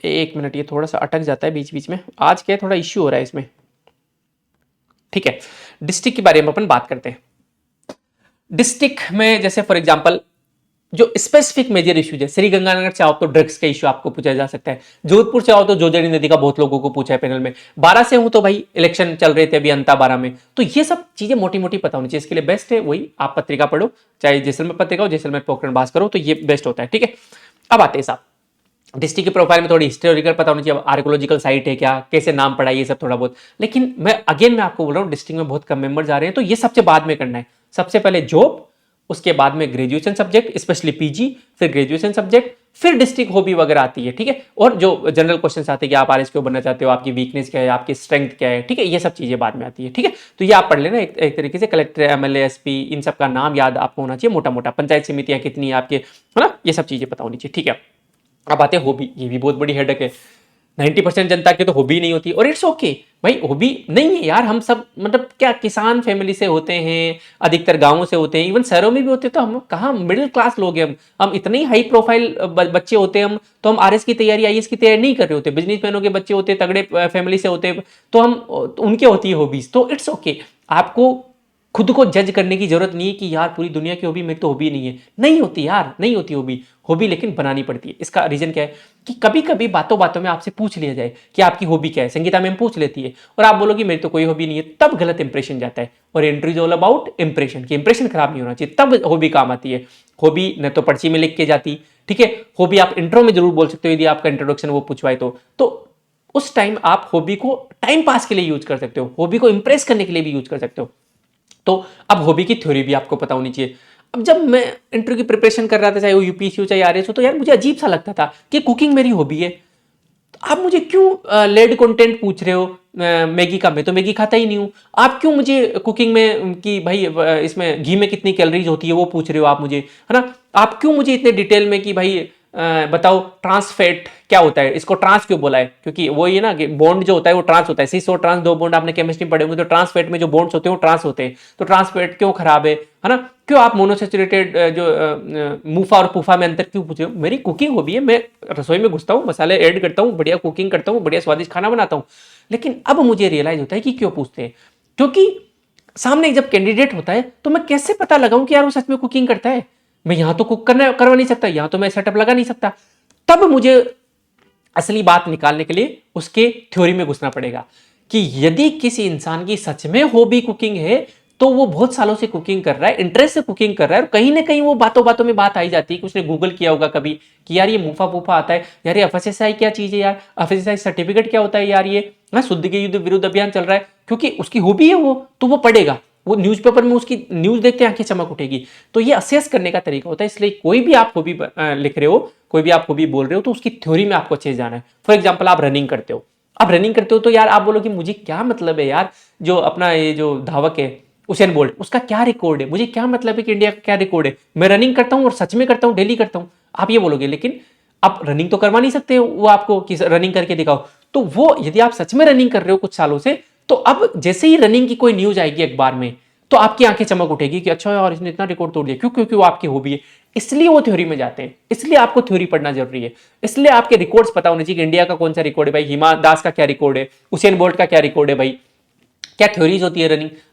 एक मिनट, ये थोड़ा सा अटक जाता है बीच बीच में, आज क्या थोड़ा इश्यू हो रहा है इसमें, ठीक है। डिस्ट्रिक्ट के बारे में अपन बात करते हैं। डिस्ट्रिक्ट में जैसे फॉर एग्जांपल जो स्पेसिफिक मेजर इश्यूज है, श्रीगंगानगर चाहो तो ड्रग्स का इश्यू आपको पूछा जा सकता है, जोधपुर चाहो तो जोजड़ी नदी का बहुत लोगों को पूछा है पैनल में, 12 से हूं तो भाई इलेक्शन चल रहे थे अभी अंता 12 में, तो ये सब चीजें मोटी मोटी पता होनी चाहिए। इसके लिए बेस्ट है वही आप पत्रिका पढ़ो, चाहे जैसलमेर पत्रिका हो, जैसलमेर पोखरण भास्कर हो, तो ये बेस्ट होता है, ठीक है। अब आते हैं साहब डिस्ट्रिक्ट के प्रोफाइल में थोड़ी हिस्टोरिकल पता होनी चाहिए, आर्कोलॉजिकल साइट है क्या, कैसे नाम पड़ा, ये सब थोड़ा बहुत। लेकिन मैं आपको बोल रहा हूँ डिस्ट्रिक्ट में बहुत कम मेंबर्स आ रहे हैं, तो ये सबसे बाद में करना है। सबसे पहले जॉब, उसके बाद में ग्रेजुएशन सब्जेक्ट स्पेशली पीजी, फिर ग्रेजुएशन सब्जेक्ट, फिर डिस्ट्रिक्ट हॉबी वगैरह आती है, ठीक है। और जो जनरल क्वेश्चन आते हैं कि आप आरएस क्यों बनना चाहते हो, आपकी वीकनेस क्या है, आपकी स्ट्रेंथ क्या है, ठीक है, ये सब चीजें बाद में आती है, ठीक है। तो ये आप पढ़ लेना एक तरीके से, कलेक्टर, एमएलए, एसपी, इन सब का नाम याद आपको होना चाहिए मोटा मोटा, पंचायत समितियां कितनी है आपके, है ना, ये सब चीजें पता होनी चाहिए, ठीक है। अब आते हैं हॉबी, ये भी बहुत बड़ी हेडेक है। 90% जनता की तो हॉबी नहीं होती, और इट्स ओके भाई, हॉबी नहीं है यार। हम सब मतलब क्या किसान फैमिली से होते हैं, अधिकतर गांवों से होते हैं, इवन शहरों में भी होते हैं, तो हम कहाँ मिडिल क्लास लोग हैं, हम इतने ही हाई प्रोफाइल बच्चे होते हैं, हम तो हम आरएस की तैयारी, आईएएस की तैयारी नहीं कर रहे होते, बिजनेसमैनों के बच्चे होते हैं, तगड़े फैमिली से होते हैं, तो हम तो उनके होती है हॉबीज, तो इट्स ओके। आपको खुद को जज करने की जरूरत नहीं है कि यार पूरी दुनिया की हॉबी मेरी तो हॉबी नहीं है, नहीं होती यार, नहीं होती हॉबी लेकिन बनानी पड़ती है। इसका रीजन क्या है कि कभी कभी बातों बातों में आपसे पूछ लिया जाए कि आपकी हॉबी क्या है, संगीता मैम पूछ लेती है और आप बोलोगे मेरी तो कोई हॉबी नहीं है, तब गलत इंप्रेशन जाता है। और entry is all about impression, की इंप्रेशन खराब नहीं होना चाहिए, तब हॉबी काम आती है। हॉबी न तो पर्ची में लिख के जाती, ठीक है। हॉबी आप इंट्रो में जरूर बोल सकते हो यदि आपका इंट्रोडक्शन वो पूछवाए तो उस टाइम आप हॉबी को टाइम पास के लिए यूज कर सकते हो, हॉबी को इंप्रेस करने के लिए भी यूज कर सकते हो। तो अब हॉबी की थ्योरी भी आपको पता होनी चाहिए। अब जब मैं इंटरव्यू की प्रिपरेशन कर रहा था, चाहे वो यूपीएससी हो चाहे आरएस हो, तो यार मुझे अजीब सा लगता था कि कुकिंग मेरी हॉबी है, तो आप मुझे क्यों लेड कंटेंट पूछ रहे हो मैगी का, मैं तो मैगी खाता ही नहीं हूं। आप क्यों मुझे कुकिंग में कि भाई इसमें घी में कितनी कैलोरीज होती है वो पूछ रहे हो आप मुझे, है ना। आप क्यों मुझे इतने डिटेल में कि भाई बताओ ट्रांस फैट क्या होता है, इसको ट्रांस क्यों बोला है, क्योंकि वो ये ना कि बॉन्ड जो होता है वो ट्रांस होता है, सिस और ट्रांस दो बॉन्ड आपने केमिस्ट्री में पढ़े होंगे, तो ट्रांस फैट में जो बॉन्ड्स होते हैं वो ट्रांस होते हैं, तो ट्रांस फैट क्यों खराब है ना। क्यों आप मोनोसेचुरेटेड जो मूफा और पूफा में अंतर क्यों पूछ रहे हो। मेरी कुकिंग हॉबी है, मैं रसोई में घुसता हूँ, मसाले ऐड करता हूँ, बढ़िया कुकिंग करता हूँ, बढ़िया स्वादिष्ट खाना बनाता हूँ। लेकिन अब मुझे रियलाइज होता है कि क्यों पूछते हैं, क्योंकि सामने जब कैंडिडेट होता है तो मैं कैसे पता लगाऊं कि यार वो सच में कुकिंग करता है। मैं यहां तो कुक करवा नहीं सकता, यहां तो मैं सेटअप लगा नहीं सकता। तब मुझे असली बात निकालने के लिए उसके थ्योरी में घुसना पड़ेगा कि यदि किसी इंसान की सच में हॉबी कुकिंग है तो वो बहुत सालों से कुकिंग कर रहा है, इंटरेस्ट से कुकिंग कर रहा है, और कहीं ना कहीं वो बातों बातों में बात आई जाती है कि उसने गूगल किया होगा कभी कि यार ये मूफा फूफा आता है, यार ये एफएसएसआई क्या चीज है, यार एफएसएसआई सर्टिफिकेट क्या होता है, यार ये शुद्ध के युद्ध विरुद्ध अभियान चल रहा है, क्योंकि उसकी हॉबी है वो, तो वो पढ़ेगा, वो न्यूज़पेपर में उसकी न्यूज़ देखते आंखें चमक उठेगी। तो ये असेस करने का तरीका होता है। इसलिए कोई भी आप हॉबी लिख रहे हो, कोई भी आप हॉबी बोल रहे हो, तो उसकी थ्योरी में आपको अच्छे से जाना है। फॉर एग्जाम्पल आप रनिंग करते हो, आप रनिंग करते हो तो यार आप बोलो कि मुझे क्या मतलब है यार, जो अपना ये जो धावक है उसेन बोल्ट, उसका क्या रिकॉर्ड है, मुझे क्या मतलब है कि इंडिया का क्या रिकॉर्ड है, मैं रनिंग करता हूं और सच में करता हूं, डेली करता हूं, आप ये बोलोगे। लेकिन आप रनिंग तो करवा नहीं सकते वो आपको कि रनिंग करके दिखाओ। तो वो यदि आप सच में रनिंग कर रहे हो कुछ सालों से, तो अब जैसे ही रनिंग की कोई न्यूज आएगी अखबार में तो आपकी आंखें चमक उठेगी कि अच्छा यार इसने इतना रिकॉर्ड तोड़ दिया, क्यों, क्योंकि वो आपकी हॉबी है। इसलिए वो थ्योरी में जाते हैं, इसलिए आपको थ्योरी पढ़ना जरूरी है, इसलिए आपके रिकॉर्ड्स पता होने चाहिए कि इंडिया का कौन सा रिकॉर्ड है भाई, हिमा दास का क्या रिकॉर्ड है, उसेन बोल्ट का क्या रिकॉर्ड है भाई, क्या थ्योरीज होती है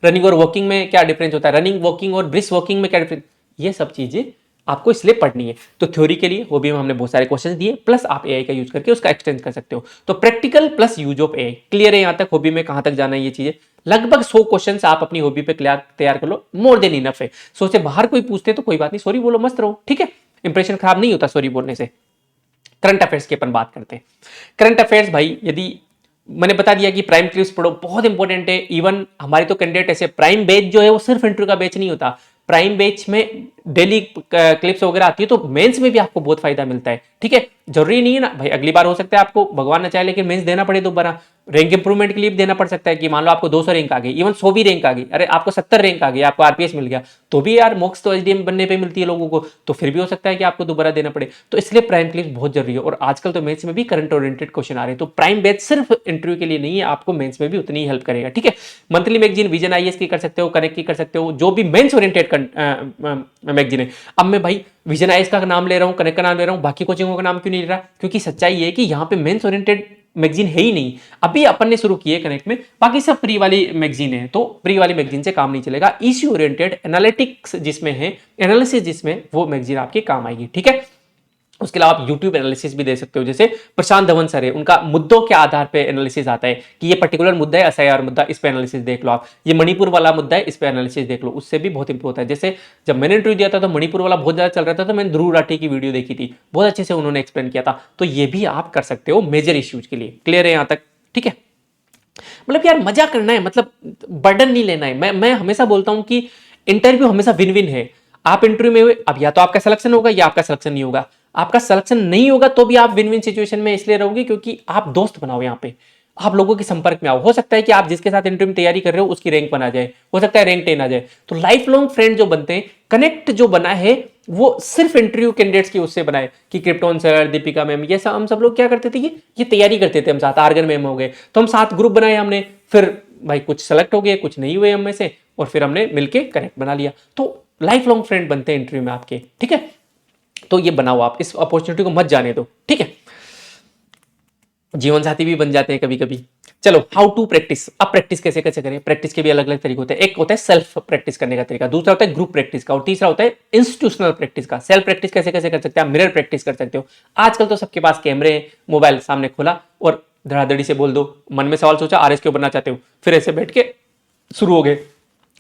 रनिंग और वॉकिंग में क्या डिफरेंस होता है, रनिंग वॉकिंग और ब्रिस्क वॉकिंग में क्या डिफरेंस, ये सब चीजें आपको इसलिए पढ़नी है। तो थ्योरी के लिए हॉबी में हमने बहुत सारे क्वेश्चन दिए, प्लस आप एआई का यूज करके उसका एक्सटेंड कर सकते हो। तो practical plus use of AI, clear है यहां तक हॉबी में कहां तक जाना है, ये चीजें लगभग 100 क्वेश्चन आप अपनी हॉबी पे तैयार कर लो, मोर देन इनफ है। सो से बाहर कोई पूछते तो कोई बात नहीं, सॉरी बोलो, मस्त रहो, ठीक है, इंप्रेशन खराब नहीं होता सॉरी बोलने से। करंट अफेयर्स की अपन बात करते हैं। करंट अफेयर्स भाई, यदि मैंने बता दिया कि प्राइम क्लिप्स पढ़ो, बहुत इंपॉर्टेंट है। इवन हमारे तो कैंडिडेट ऐसे, प्राइम बैच जो है वो सिर्फ इंटरव्यू का बैच नहीं होता, प्राइम बैच में डेली क्लिप्स वगैरह आती है, तो मेंस में भी आपको बहुत फायदा मिलता है। ठीक है, जरूरी नहीं है ना भाई अगली बार हो सकता है आपको भगवान न चाहे लेकिन मेंस देना पड़े दोबारा, रैंक इंप्रूवमेंट के लिए भी देना पड़ सकता है कि मान लो आपको 200 रैंक आ गई, इवन 100 भी रैंक आ गई, अरे आपको 70 रैंक आ गई, आपको आरपीएस मिल गया, तो भी यार मॉक्स तो एचडीएम बनने पे मिलती है लोगों को, तो फिर भी हो सकता है कि आपको दोबारा देना पड़े। तो इसलिए प्राइम क्लिप्स बहुत जरूरी है। और आजकल तो मेंस में भी करंट ओरिएंटेड क्वेश्चन आ रहे हैं, तो प्राइम बैच सिर्फ इंटरव्यू के लिए नहीं है, आपको मेंस में भी उतनी ही हेल्प करेगा। ठीक है, मंथली मैगजीन विजन आईएएस की कर सकते हो, कनेक्ट की कर सकते हो, जो भी मेंस ओरिएंटेड मैगजीन है। अब मैं भाई विजन आईएएस का नाम ले रहा हूं, कनेक्ट का नाम ले रहा हूं, बाकी कोचिंगों का नाम क्यों नहीं ले रहा? क्योंकि सच्चाई है कि यहाँ पे मेंस ओरिएंटेड मैगजीन है ही नहीं, अभी अपन ने शुरू की है कनेक्ट में, बाकी सब प्री वाली मैगजीन है, तो प्री वाली मैगजीन से काम नहीं चलेगा। इश्यू ओरिएंटेड एनालिटिक्स जिसमें है, एनालिसिस जिसमें, वो मैगजीन आपके काम आएगी। ठीक है, उसके अलावा आप यूट्यूब एनालिसिस भी दे सकते हो, जैसे प्रशांत धवन सर है, उनका मुद्दों के आधार पे एनालिसिस आता है कि ये पर्टिकुलर मुद्दा है, एसआईआर मुद्दा, इस पे एनालिसिस देख लो आप, ये मणिपुर वाला मुद्दा है, इस पे एनालिसिस देख लो, उससे भी बहुत इंप्रूव होता है। जैसे जब मैंने इंटरव्यू दिया था तो मणिपुर वाला बहुत ज्यादा चल रहा था, तो मैंने ध्रुव राठी की वीडियो देखी थी, बहुत अच्छे से उन्होंने एक्सप्लेन किया था। तो ये भी आप कर सकते हो मेजर इश्यूज के लिए। क्लियर है यहां तक? ठीक है, मतलब यार मजा करना है, मतलब बर्डन नहीं लेना है। मैं हमेशा बोलता हूं कि इंटरव्यू हमेशा विन विन है। आप इंटरव्यू में हुए, अब या तो आपका सिलेक्शन होगा या आपका सिलेक्शन नहीं होगा। आपका सिलेक्शन नहीं होगा तो भी आप विन विन सिचुएशन में इसलिए रहोगे क्योंकि आप दोस्त बनाओ, यहां पे आप लोगों के संपर्क में आओ। हो सकता है कि आप जिसके साथ इंटरव्यू में तैयारी कर रहे हो उसकी रैंक 1 आ जाए, हो सकता है रैंक 10 आ जाए। तो लाइफ लॉन्ग फ्रेंड जो बनते हैं, कनेक्ट जो बना है वो सिर्फ इंटरव्यू कैंडिडेट्स की उससे बनाए कि क्रिप्टोन सर, दीपिका मैम, ये सब हम सब लोग क्या करते थे, ये तैयारी करते थे हम साथ, आर्गन मैम हो गए, तो हम साथ ग्रुप बनाए हमने, फिर भाई कुछ सेलेक्ट हो गए, कुछ नहीं हुए हम में से, और फिर हमने मिलके कनेक्ट बना लिया। तो लाइफ लॉन्ग फ्रेंड बनते हैं इंटरव्यू में आपके। ठीक है, तो ये बनाओ, आप इस अपॉर्चुनिटी को मत जाने दो। ठीक है, जीवन साथी भी बन जाते हैं कभी कभी। चलो, हाउ टू प्रैक्टिस। अब प्रैक्टिस कैसे कैसे करें? प्रैक्टिस के भी अलग अलग तरीके होते हैं। एक होता है सेल्फ प्रैक्टिस करने का तरीका, दूसरा होता है ग्रुप प्रैक्टिस का, और तीसरा होता है इंस्टीट्यूशनल प्रैक्टिस का। सेल्फ प्रैक्टिस कैसे कैसे कर सकते हैं? मिरर प्रैक्टिस कर सकते हो। आजकल तो सबके पास कैमरे हैं, मोबाइल सामने खोला और धड़ाधड़ी से बोल दो, मन में सवाल सोचा, आरएस क्यों बनना चाहते हो, फिर ऐसे बैठ के शुरू हो गए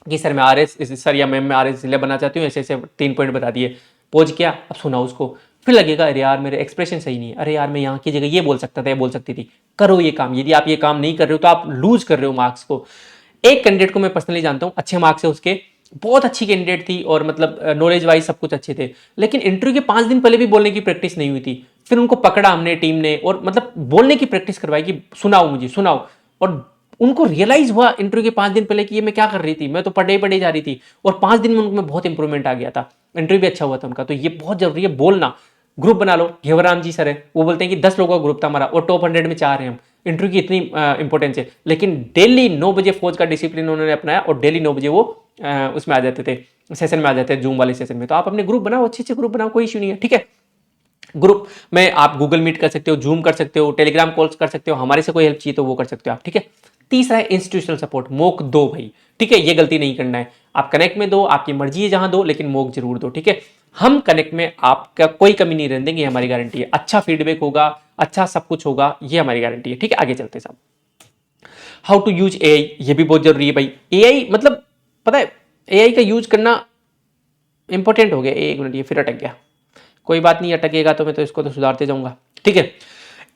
कि सर मैं आरएस, सर या मैम मैं आरएस इसलिए बनना चाहती हूँ, ऐसे ऐसे 3 पॉइंट बता दिए, पोज किया, अब सुना उसको, फिर लगेगा अरे यार मेरे एक्सप्रेशन सही नहीं है, अरे यार मैं यहाँ की जगह ये बोल सकता था, ये बोल सकती थी। करो ये काम। यदि आप ये काम नहीं कर रहे हो तो आप लूज कर रहे हो मार्क्स को। एक कैंडिडेट को मैं पर्सनली जानता हूँ, अच्छे मार्क्स है उसके, बहुत अच्छी कैंडिडेट थी और मतलब नॉलेज वाइज सब कुछ अच्छे थे, लेकिन इंटरव्यू के 5 दिन पहले भी बोलने की प्रैक्टिस नहीं हुई थी। फिर उनको पकड़ा हमने टीम ने और मतलब बोलने की प्रैक्टिस करवाई कि सुनाओ मुझे, सुनाओ। और उनको रियलाइज हुआ इंटरव्यू के 5 दिन पहले कि ये मैं क्या कर रही थी, मैं तो पढ़े पढ़े जा रही थी, और 5 दिन में उनमें बहुत इंप्रूवमेंट आ गया था, इंटरव्यू भी अच्छा हुआ था उनका। तो ये बहुत जरूरी है बोलना। ग्रुप बना लो, घेवराम जी सर है, वो बोलते हैं कि 10 लोगों का ग्रुप था हमारा और टॉप 100 में 4 हैं हम। इंटरव्यू की इतनी इंपॉर्टेंस है, लेकिन डेली 9 बजे फौज का डिसिप्लिन उन्होंने अपनाया और डेली 9 बजे वो उसमें आ जाते थे, सेशन में आ जाते थे, जूम वाले सेशन में। तो आप अपने ग्रुप बनाओ, अच्छे अच्छे ग्रुप बनाओ, कोई इश्यू नहीं है। ठीक है, ग्रुप में आप गूगल मीट कर सकते हो, जूम कर सकते हो, टेलीग्राम कॉल्स कर सकते हो, हमारे से कोई हेल्प चाहिए तो वो कर सकते हो आप। ठीक है, तीसरा है इंस्टीट्यूशनल सपोर्ट, मोक दो भाई। ठीक है, ये गलती नहीं करना है। आप कनेक्ट में दो, आपकी मर्जी है जहां दो, लेकिन मोक जरूर दो। ठीक है, हम कनेक्ट में आपका कोई कमी नहीं रहने देंगे, हमारी गारंटी है। अच्छा फीडबैक होगा, अच्छा सब कुछ होगा, ये हमारी गारंटी है। ठीक है, आगे चलते साहब। हाउ टू यूज एआई, ये भी बहुत जरूरी है भाई। एआई मतलब पता है, एआई का यूज करना इंपॉर्टेंट हो गया। एक मिनट, ये फिर अटक गया, कोई बात नहीं, अटकेगा तो मैं तो इसको तो सुधारते जाऊंगा। ठीक है,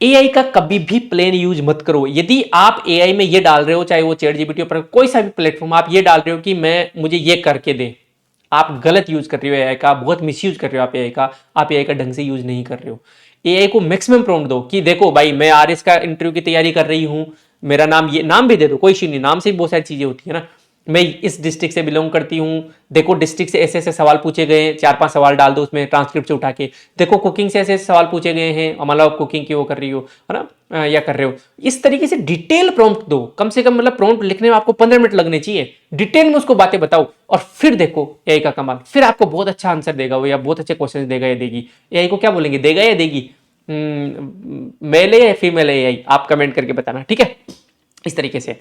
एआई का कभी भी प्लेन यूज मत करो। यदि आप एआई में ये डाल रहे हो, चाहे वो चैट जीपीटी पर कोई सा भी प्लेटफॉर्म, आप ये डाल रहे हो कि मैं मुझे ये करके दे, आप गलत यूज कर रहे हो एआई का, बहुत मिसयूज कर रहे हो आप एआई का। आप एआई का ढंग से यूज नहीं कर रहे हो। एआई को मैक्सिमम प्रॉम्प्ट दो कि देखो भाई मैं आरएस का इंटरव्यू की तैयारी कर रही हूं, मेरा नाम, ये नाम भी दे दो, कोई इश्यू नहीं, नाम से भी बहुत सारी चीजें होती है ना। मैं इस डिस्ट्रिक्ट से बिलोंग करती हूँ, देखो डिस्ट्रिक्ट से ऐसे ऐसे सवाल पूछे गए हैं, 4-5 सवाल डाल दो उसमें ट्रांसक्रिप्ट से उठा के। देखो कुकिंग से ऐसे ऐसे सवाल पूछे गए हैं, मान लो आप कुकिंग की वो कर रही हो, है ना, या कर रहे हो। इस तरीके से डिटेल प्रॉम्प्ट दो, कम से कम मतलब प्रॉम्प्ट लिखने में आपको 15 मिनट लगने चाहिए। डिटेल में उसको बातें बताओ और फिर देखो एआई का कमाल, फिर आपको बहुत अच्छा आंसर देगा वो, या बहुत अच्छे क्वेश्चन देगा या देगी। एआई को क्या बोलेंगे, देगा या देगी, मेल है या फीमेल है एआई, आप कमेंट करके बताना। ठीक है, इस तरीके से।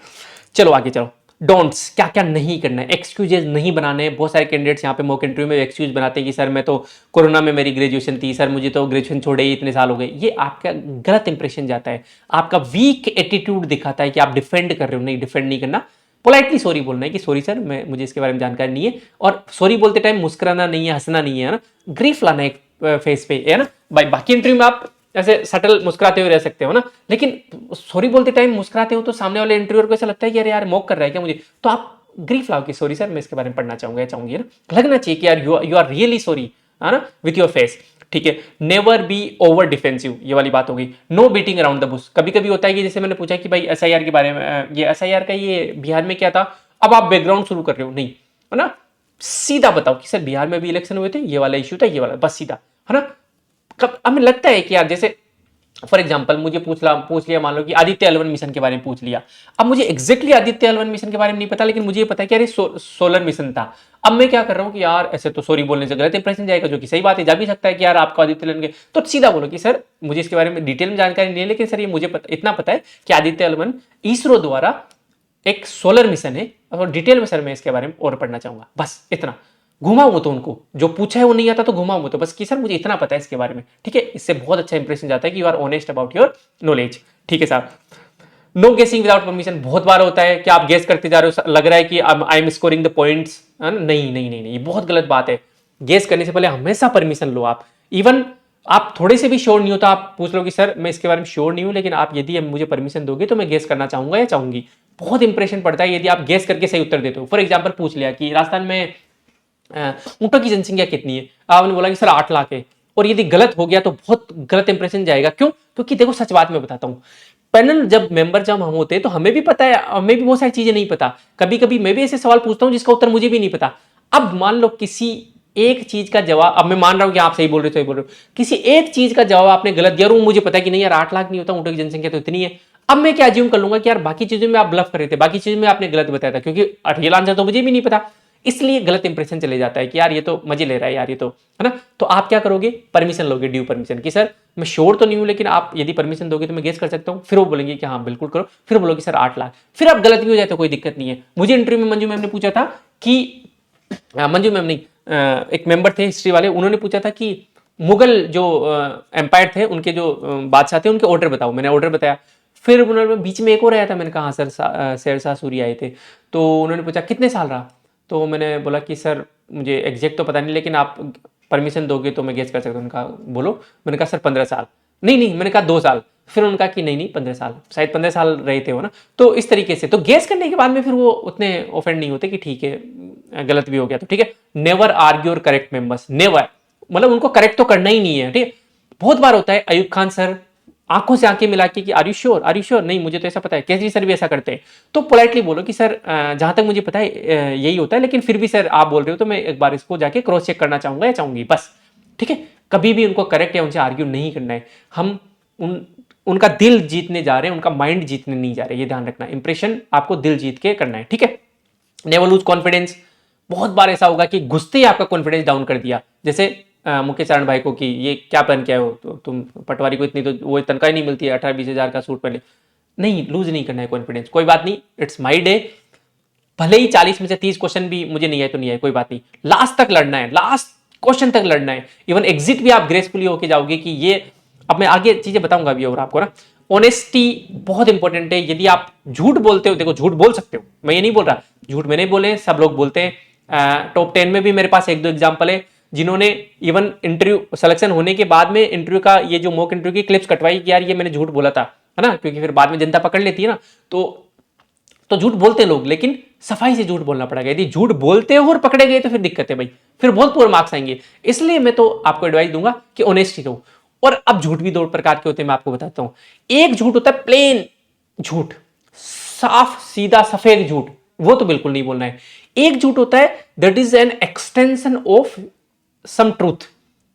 चलो आगे चलो, डोंट्स, क्या क्या नहीं करना है, एक्सक्यूजेज नहीं बनाने। बहुत सारे कैंडिडेट्स यहाँ पे मॉक इंटरव्यू में एक्सक्यूज बनाते हैं कि सर मैं तो कोरोना में मेरी ग्रेजुएशन थी, सर मुझे तो ग्रेजुएशन छोड़े ही इतने साल हो गए। ये आपका गलत इंप्रेशन जाता है, आपका वीक एटीट्यूड दिखाता है कि आप डिफेंड कर रहे हो। नहीं, डिफेंड नहीं करना, पोलाइटली सॉरी बोलना है कि सॉरी सर, मुझे इसके बारे में जानकारी नहीं है। और सॉरी बोलते टाइम मुस्कुराना नहीं है, हंसना नहीं है ना, ग्रीफ लाना है फेस पे, है ना भाई। बाकी इंटरव्यू में आप ऐसे सटल मुस्कुराते हुए रह सकते हो ना, लेकिन सॉरी बोलते टाइम मुस्कुराते हो तो सामने वाले इंटरव्यूअर को ऐसा लगता है कि अरे यार मॉक कर रहा है क्या मुझे, तो आप ग्रीफ लाओ कि सॉरी सर मैं इसके बारे में पढ़ना चाहूंगा या चाहूंगी, ना लगना चाहिए कि यार यू आर रियली सॉरी, है ना, विथ योर फेस। ठीक है, नेवर बी ओवर डिफेंसिव, ये वाली बात हो गई। No beating around the bush, कभी कभी होता है कि जैसे मैंने पूछा कि भाई एसआईआर के बारे में, ये एसआईआर का ये बिहार में क्या था, अब आप बैकग्राउंड शुरू कर रहे हो, नहीं, है ना, सीधा बताओ कि सर बिहार में भी इलेक्शन हुए थे, ये वाला इश्यू था, ये वाला, बस सीधा, है ना। हमें लगता है कि यार जैसे फॉर एग्जाम्पल मुझे पूछ लिया मान लो कि आदित्य एल1 मिशन के बारे में पूछ लिया, अब मुझे एग्जैक्टली आदित्य एल1 मिशन के बारे में नहीं पता, लेकिन मुझे ये पता है कि यार ये सोलर मिशन था। अब मैं क्या कर रहा हूं कि यार ऐसे तो सॉरी बोलने से गलत इंप्रेशन जाएगा, जो कि सही बात है, जा भी सकता है कि यार आपको आदित्य एल1 के, तो सीधा बोलो कि सर मुझे इसके बारे में डिटेल में जानकारी नहीं है, लेकिन सर ये मुझे इतना पता है कि आदित्य एल1 इसरो द्वारा एक सोलर मिशन है, और डिटेल में सर मैं इसके बारे में और पढ़ना चाहूंगा, बस इतना। घुमाऊं तो उनको जो पूछा है वो नहीं आता तो घुमाऊं तो बस कि सर मुझे इतना पता है इसके बारे में, ठीक है। इससे बहुत अच्छा इंप्रेशन जाता है कि you are honest about your knowledge, ठीक है साहब। नो गेसिंग विदाउट परमिशन, बहुत बार होता है कि आप गेस करते जा रहे हो, लग रहा है कि I am scoring the points, नहीं नहीं नहीं नहीं, ये बहुत गलत बात है। गेस करने से पहले हमेशा परमिशन लो आप। इवन आप थोड़े से भी श्योर नहीं हो तो आप पूछ लो कि सर मैं इसके बारे में श्योर नहीं हूं, लेकिन आप यदि मुझे परमिशन दोगे तो मैं गेस करना चाहूंगा या चाहूंगी। बहुत इंप्रेशन पड़ता है यदि आप गेस करके सही उत्तर देते हो। फॉर एग्जाम्पल पूछ लिया कि राजस्थान में ऊंटों की जनसंख्या कितनी है, आपने बोला कि सर 8 लाख है, और यदि गलत हो गया तो बहुत गलत इंप्रेशन जाएगा। क्यों? क्योंकि देखो सच बात मैं बताता हूं, पैनल जब मेंबर जब हम होते हैं तो हमें भी पता है, हमें भी बहुत सारी चीजें नहीं पता, कभी कभी मैं भी ऐसे सवाल पूछता हूं जिसका उत्तर मुझे भी नहीं पता। अब मान लो किसी एक चीज का जवाब, अब मैं मान रहा हूं कि आप सही बोल रहे हो, सही बोल रहे हो, किसी एक चीज का जवाब आपने गलत दिया और मुझे पता है कि नहीं यार 8 लाख नहीं होता, ऊंटों की जनसंख्या तो इतनी है। अब मैं क्या अज्यूम कर लूंगा कि यार बाकी चीजों में आप ब्लफ कर रहे थे, बाकी चीजों में आपने गलत बताया था, क्योंकि रियल आंसर तो मुझे भी नहीं पता, इसलिए गलत इंप्रेशन चले जाता है कि यार ये तो मजे ले रहा है यार, ये तो, है ना। तो आप क्या करोगे, परमिशन लोगे, ड्यू परमिशन, कि सर मैं श्योर तो नहीं हूं लेकिन आप यदि परमिशन दोगे तो मैं गेस कर सकता हूं। फिर वो बोलेंगे कि हाँ बिल्कुल करो, फिर बोलोगे सर 8 लाख, फिर आप गलत भी हो जाए तो कोई दिक्कत नहीं है। मुझे इंटरव्यू में मंजू मैम ने पूछा था कि, मंजू मैम नहीं, एक मेंबर थे हिस्ट्री वाले, उन्होंने पूछा था कि मुगल जो एम्पायर थे उनके जो बादशाह थे उनके ऑर्डर बताओ, मैंने ऑर्डर बताया। फिर उन्होंने बीच में एक और आया था, मैंने कहा हाँ सर शेरशाह सूरी आए थे, तो उन्होंने पूछा कितने साल रहा, तो मैंने बोला कि सर मुझे एग्जैक्ट तो पता नहीं लेकिन आप परमिशन दोगे तो मैं गेस कर सकता हूँ। उनका बोलो, मैंने कहा सर 15 साल, नहीं नहीं, मैंने कहा 2 साल, फिर उनका कि नहीं नहीं 15 साल, शायद 15 साल रहे थे वो ना। तो इस तरीके से तो गेस करने के बाद में फिर वो उतने ऑफेंड नहीं होते कि ठीक है गलत भी हो गया तो ठीक है। नेवर आर्ग्यू और करेक्ट मेंबर्स, नेवर, मतलब उनको करेक्ट तो करना ही नहीं है, ठीक है। बहुत बार होता है अयूब खान सर आंखों से आंखें मिला के कि are you sure, are you sure, नहीं मुझे तो ऐसा पता है, केजरी सर भी ऐसा करते हैं, तो पोलाइटली बोलो कि सर जहां तक मुझे पता है यही होता है, लेकिन फिर भी सर आप बोल रहे हो तो मैं एक बार इसको जाके क्रॉस चेक करना चाहूंगा या चाहूंगी, बस, ठीक है। कभी भी उनको करेक्ट या उनसे आर्ग्यू नहीं करना है, हम उनका दिल जीतने जा रहे हैं, उनका माइंड जीतने नहीं जा रहे, ये ध्यान रखना। इंप्रेशन आपको दिल जीत के करना है, ठीक है। नेवर लूज कॉन्फिडेंस, बहुत बार ऐसा होगा कि घुसते ही आपका कॉन्फिडेंस डाउन कर दिया, जैसे मुकेश चरण भाई को कि ये क्या पहन के आए हो, तो तुम पटवारी को इतनी तो वो तनख्वाह नहीं मिलती है, 18-20 हजार का सूट पहले, नहीं, लूज नहीं करना है कॉन्फिडेंस, कोई बात नहीं, इट्स माई डे, भले ही 40 में से 30 क्वेश्चन भी मुझे नहीं आए तो नहीं आए, कोई बात नहीं, लास्ट तक लड़ना है, लास्ट क्वेश्चन तक लड़ना है। इवन एग्जिट भी आप ग्रेसफुली होके जाओगे कि ये, अब मैं आगे चीजें बताऊंगा अभी और आपको ना। ऑनेस्टी बहुत इंपॉर्टेंट है, यदि आप झूठ बोलते हो, देखो झूठ बोल सकते हो, मैं ये नहीं बोल रहा झूठ मैंने बोले, सब लोग बोलते हैं। टॉप 10 में भी मेरे पास 1-2 एग्जाम्पल है जिन्होंने इवन इंटरव्यू सिलेक्शन होने के बाद में इंटरव्यू का ये जो मॉक इंटरव्यू की क्लिप्स कटवाई कि यार ये मैंने झूठ बोला था, है ना, क्योंकि फिर बाद में जनता पकड़ लेती है ना, तो झूठ बोलते हैं लोग, लेकिन सफाई से झूठ बोलना पड़ेगा। यदि झूठ बोलते हो और पकड़े गए तो फिर दिक्कत है भाई, फिर बहुत पुअर मार्क्स आएंगे। इसलिए मैं तो आपको एडवाइस दूंगा कि ऑनेस्टी दो। और अब झूठ भी 2 प्रकार के होते हैं, मैं आपको बताता हूं। एक झूठ होता है प्लेन झूठ, साफ सीधा सफेद झूठ, वो तो बिल्कुल नहीं बोलना है। एक झूठ होता है that is an extension of some truth,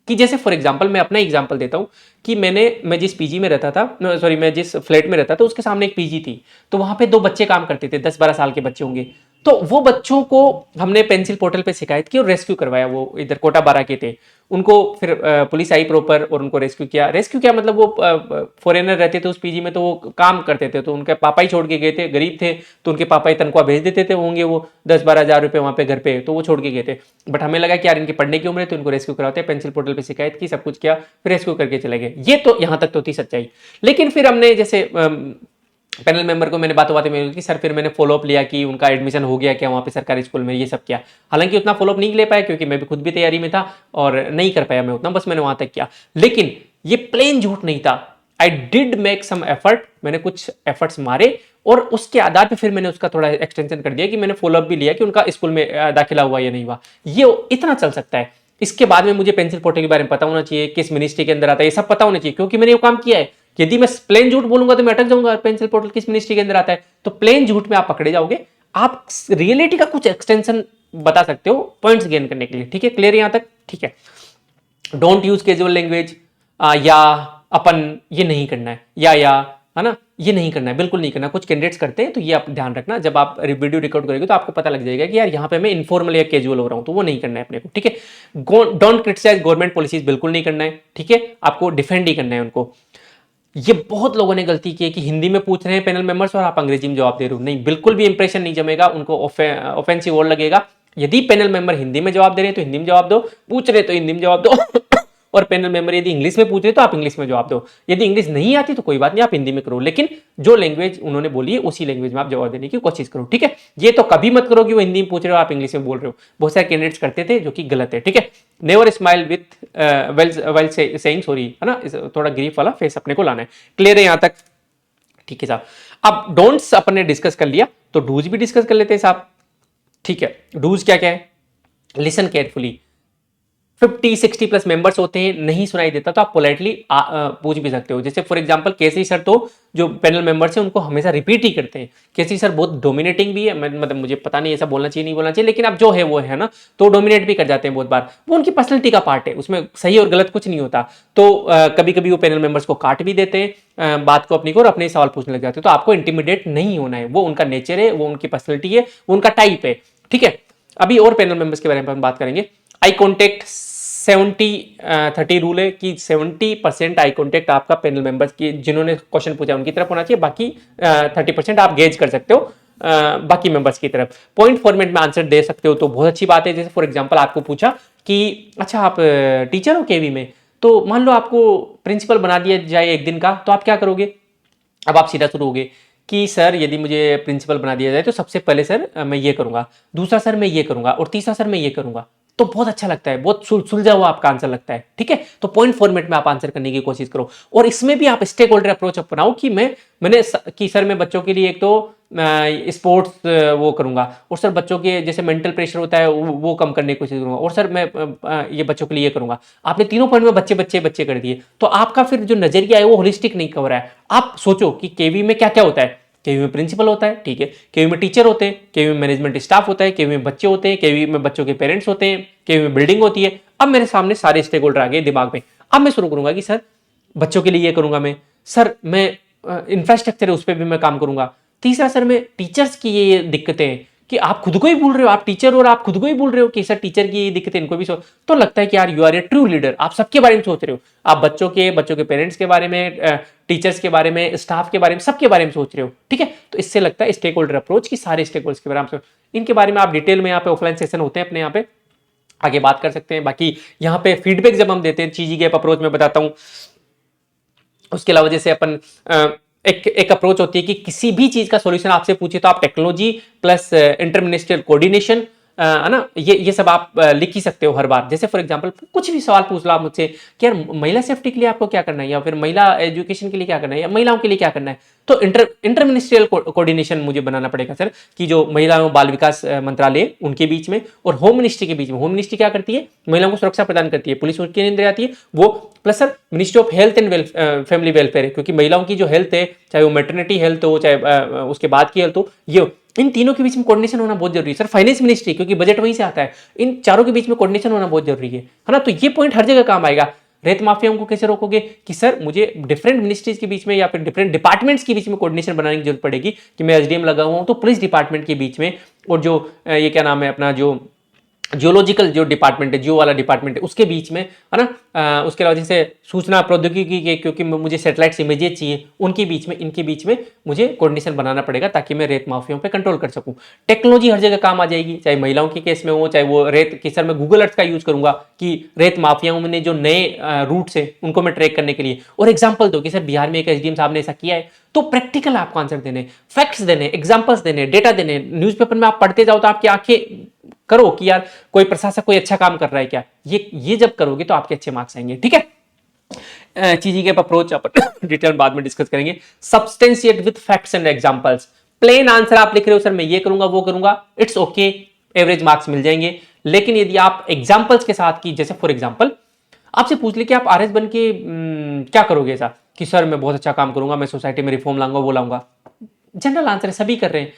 कि जैसे फॉर एग्जांपल मैं अपना एग्जांपल देता हूं कि मैं जिस पीजी में रहता था, सॉरी मैं जिस फ्लैट में रहता था उसके सामने एक पीजी थी, तो वहां पे 2 बच्चे काम करते थे, 10-12 साल के बच्चे होंगे। तो वो बच्चों को हमने पेंसिल पोर्टल पे शिकायत की और रेस्क्यू करवाया, वो इधर कोटा बारा के थे, उनको फिर पुलिस आई प्रॉपर और उनको रेस्क्यू किया। रेस्क्यू क्या मतलब, वो फॉरेनर रहते थे उस पीजी में, तो वो काम करते थे, तो उनके पापा ही छोड़ के गए थे, गरीब थे, तो उनके पापा ही तनख्वाह भेज देते थे होंगे वो 10-12 हजार रुपये वहाँ पे घर पे, तो वो छोड़ के गए थे। बट हमें लगा कि यार इनकी पढ़ने की उम्र है तो इनको रेस्क्यू कराते हैं, पेंसिल पोर्टल पर शिकायत की, सब कुछ किया, फिर रेस्क्यू करके चले गए। ये तो यहाँ तक तो थी सच्चाई। लेकिन फिर हमने जैसे पैनल मेंबर को मैंने बातों बातें में कि सर फिर मैंने फॉलोअप लिया कि उनका एडमिशन हो गया क्या वहाँ पे सरकारी स्कूल में, ये सब किया। हालांकि उतना फॉलोअप नहीं ले पाया क्योंकि मैं भी खुद भी तैयारी में था और नहीं कर पाया मैं उतना, बस मैंने वहां तक किया। लेकिन ये प्लेन झूठ नहीं था, I did make some effort, मैंने कुछ एफर्ट्स मारे और उसके आधार पे फिर मैंने उसका थोड़ा एक्सटेंशन कर दिया कि मैंने फॉलोअप भी लिया कि उनका स्कूल में दाखिला हुआ या नहीं हुआ। ये इतना चल सकता है। इसके बाद में मुझे पेंसिल पोर्टल के बारे में पता होना चाहिए, किस मिनिस्ट्री के अंदर आता है, ये सब पता होना चाहिए, क्योंकि मैंने ये काम किया है। यदि मैं प्लेन झूठ बोलूंगा तो मैं अटक जाऊंगा, पेंसिल पोर्टल किस मिनिस्ट्री के अंदर आता है, तो प्लेन झूठ में आप पकड़े जाओगे। आप रियलिटी का कुछ एक्सटेंशन बता सकते हो पॉइंट्स गेन करने के लिए। ठीक है, क्लियर यहां तक? ठीक है। डोंट यूज कैजुअल लैंग्वेज, या अपन ये नहीं करना है, या है ना, ये नहीं करना है, बिल्कुल नहीं करना। कुछ कैंडिडेट्स करते हैं, तो ये आप ध्यान रखना, जब आप वीडियो रिकॉर्ड करेंगे तो आपको पता लग जाएगा कि यार यहाँ पे मैं इनफॉर्मल या कैजुअल हो रहा हूँ, तो वो नहीं करना है अपने को। ठीक है, डोंट क्रिटिसाइज गवर्नमेंट पॉलिसीज, बिल्कुल नहीं करना है। ठीक है, आपको डिफेंड ही करना है उनको। ये बहुत लोगों ने गलती की है कि हिंदी में पूछ रहे हैं पैनल मेंबर्स और आप अंग्रेजी में जवाब दे रहे हो। नहीं, बिल्कुल भी इंप्रेशन नहीं जमेगा, उनको ऑफेंसिव और लगेगा। यदि पैनल मेंबर हिंदी में जवाब दे रहे हैं तो हिंदी में जवाब दो, पूछ रहे तो हिंदी में जवाब दो और पैनल मेंबर यदि इंग्लिश में पूछ रहे तो आप इंग्लिश में जवाब दो। यदि इंग्लिश नहीं आती तो कोई बात नहीं, आप हिंदी में करो, लेकिन जो लैंग्वेज उन्होंने बोली है उसी लैंग्वेज में आप जवाब देने की कोशिश करो। ठीक है, ये तो कभी मत करो कि वो हिंदी में पूछ रहे हो आप इंग्लिश में बोल रहे हो। बहुत सारे कैंडिडेट्स करते थे, जो कि गलत है। ठीक है, never smile with well saying sorry, है ना, थोड़ा ग्रीफ वाला फेस अपने को लाना है। क्लियर है यहां तक? ठीक है साहब। अब डोंट्स अपन ने डिस्कस कर लिया, तो डूज भी डिस्कस कर लेते हैं साहब। ठीक है, डूज क्या क्या है? Listen carefully. 50-60 प्लस मेंबर्स होते हैं, नहीं सुनाई देता तो आप पोलाइटली पूछ भी सकते हो। जैसे फॉर एग्जांपल केसरी सर, तो जो पैनल मेंबर्स हैं उनको हमेशा रिपीट ही करते हैं। केसरी सर बहुत डोमिनेटिंग भी है, मतलब मुझे पता नहीं ऐसा बोलना चाहिए नहीं बोलना चाहिए, लेकिन अब जो है वो है ना, तो डोमिनेट भी कर जाते हैं बहुत बार। वो उनकी पर्सनैलिटी का पार्ट है, उसमें सही और गलत कुछ नहीं होता। तो कभी कभी वो पैनल मेंबर्स को काट भी देते हैं बात को अपनी को, और अपने सवाल पूछने लग जाते हैं। तो आपको इंटिमिडेट नहीं होना है, वो उनका नेचर है, वो उनकी पर्सनैलिटी है, वो उनका टाइप है। ठीक है, अभी और पैनल मेंबर्स के बारे में हम बात करेंगे। आई कॉन्टेक्ट 70-30 रूल है कि 70% आई कॉन्टेक्ट आपका पैनल मेंबर्स की जिन्होंने क्वेश्चन पूछा उनकी तरफ होना चाहिए, बाकी 30% आप गेज कर सकते हो बाकी मेंबर्स की तरफ। पॉइंट फॉर्मेट में आंसर दे सकते हो तो बहुत अच्छी बात है। जैसे फॉर एग्जांपल आपको पूछा कि अच्छा आप टीचर हो केवी में, तो मान लो आपको प्रिंसिपल बना दिया जाए एक दिन का, तो आप क्या करोगे? अब आप सीधा शुरू होगे कि सर यदि मुझे प्रिंसिपल बना दिया जाए तो सबसे पहले सर मैं ये करूंगा, दूसरा सर मैं ये करूंगा, और तीसरा सर मैं ये करूंगा। तो बहुत अच्छा लगता है, बहुत सुलझा हुआ आपका आंसर लगता है। ठीक है, तो पॉइंट फॉर्मेट में आप आंसर करने की कोशिश करो, और इसमें भी आप स्टेक होल्डर अप्रोच अपनाओ कि कि सर मैं बच्चों के लिए एक तो स्पोर्ट्स वो करूंगा, और सर बच्चों के जैसे मेंटल प्रेशर होता है वो कम करने की कोशिश करूंगा, और सर मैं ये बच्चों के लिए ये करूंगा। आपने तीनों पॉइंट में बच्चे बच्चे बच्चे कर दिए, तो आपका फिर जो नजरिया है वो होलिस्टिक नहीं कवर है। आप सोचो कि केवी में क्या क्या होता है। केवी में प्रिंसिपल होता है, ठीक है, केवी में टीचर होते हैं, केवी में मैनेजमेंट स्टाफ होता है, केवी में बच्चे होते हैं, केवी में बच्चों के पेरेंट्स होते हैं, केवी में बिल्डिंग होती है। अब मेरे सामने सारे स्टेक होल्डर आ गए दिमाग में। अब मैं शुरू करूंगा कि सर बच्चों के लिए ये करूंगा, मैं सर मैं इंफ्रास्ट्रक्चर है उस पर भी मैं काम करूंगा। तीसरा सर मैं टीचर्स की ये दिक्कतें हैं कि आप खुद को ही भूल रहे हो, आप टीचर और आप खुद को ही भूल रहे हो कि सर टीचर की ये दिक्कतें इनको भी सोच। तो लगता है कि यार you are a true leader, आप सबके बारे में सोच रहे हो, आप बच्चों के पेरेंट्स के बारे में, टीचर्स के बारे में, स्टाफ के बारे में, सबके बारे में सोच रहे हो। ठीक है, तो इससे लगता है स्टेक होल्डर अप्रोच की सारे स्टेक होल्डर्स के बारे में, इनके बारे में आप डिटेल में यहाँ पे ऑफलाइन सेशन होते हैं अपने यहाँ पे आगे बात कर सकते हैं। बाकी यहाँ पे फीडबैक जब हम देते हैं चीजी गैप अप्रोच में बताता हूँ। उसके अलावा जैसे अपन एक अप्रोच होती है कि किसी भी चीज का सॉल्यूशन आपसे पूछे तो आप technology plus inter ministerial coordination, है ना, ये सब आप लिख ही सकते हो हर बार। जैसे फॉर एग्जांपल कुछ भी सवाल पूछ लो आप मुझसे कि यार महिला सेफ्टी के लिए आपको क्या करना है, या फिर महिला एजुकेशन के लिए क्या करना है, या महिलाओं के लिए क्या करना है, तो इंटर मिनिस्ट्रियल कोऑर्डिनेशन मुझे बनाना पड़ेगा सर, कि जो महिला एवं बाल विकास मंत्रालय उनके बीच में और होम मिनिस्ट्री के बीच में। होम मिनिस्ट्री क्या करती है? महिलाओं को सुरक्षा प्रदान करती है, पुलिस उनके अंदर आती है वो, plus sir ministry of health and family welfare है, क्योंकि महिलाओं की जो हेल्थ है, चाहे वो मैटरनिटी हेल्थ हो, चाहे उसके बाद की हेल्थ हो, ये इन तीनों के बीच में कोऑर्डिनेशन होना बहुत जरूरी है। सर फाइनेंस मिनिस्ट्री, क्योंकि बजट वहीं से आता है, इन चारों के बीच में कोऑर्डिनेशन होना बहुत जरूरी है ना। तो ये पॉइंट हर जगह काम आएगा। रेत माफियाओं को कैसे रोकोगे कि सर मुझे डिफरेंट मिनिस्ट्रीज के बीच में या फिर डिफरेंट डिपार्टमेंट्स के बीच में कोऑर्डिनेशन बनाने की जरूरत पड़ेगी, कि मैं एसडीएम लगा हुआ हूं तो पुलिस डिपार्टमेंट के बीच में, और जो ये क्या नाम है अपना जो जियोलॉजिकल जो डिपार्टमेंट है, जियो वाला डिपार्टमेंट है, उसके बीच में, है ना। उसके अलावा जैसे सूचना प्रौद्योगिकी के, क्योंकि मुझे सैटेलाइट इमेजेस चाहिए, उनके बीच में, इनके बीच में मुझे कोऑर्डिनेशन बनाना पड़ेगा ताकि मैं रेत माफियाओं पे कंट्रोल कर सकूं। टेक्नोलॉजी हर जगह काम आ जाएगी, चाहे महिलाओं के केस में हो, चाहे वो रेत की। सर मैं गूगल अर्थ का यूज करूंगा कि रेत माफियाओं ने जो नए रूट्स है उनको मैं ट्रैक करने के लिए, और एग्जाम्पल दो कि सर बिहार में एक एसडीएम साहब ने ऐसा किया है। तो प्रैक्टिकल आपको आंसर देने, फैक्ट्स देने, एग्जाम्पल्स देने, डेटा देने। न्यूज़पेपर में आप पढ़ते जाओ तो आपकी आंखें करो कि यार कोई प्रशासक कोई अच्छा काम कर रहा है क्या, ये जब करोगे तो आपके अच्छे मार्क्स आएंगे। ठीक है, चीज के अप्रोच अपन डिटेल बाद में डिस्कस करेंगे। Substantiate with facts and examples. Plain answer आप लिख रहे हो सर मैं ये करूंगा वो करूंगा, इट्स ओके, एवरेज मार्क्स मिल जाएंगे। लेकिन यदि आप एग्जांपल्स के साथ की, जैसे फॉर एग्जांपल आपसे पूछ ले कि आप आरएस बन के क्या करोगे, ऐसा कि सर मैं बहुत अच्छा काम करूंगा, मैं सोसाइटी में रिफॉर्म लाऊंगा वो लाऊंगा, जनरल आंसर है, सभी कर रहे हैं।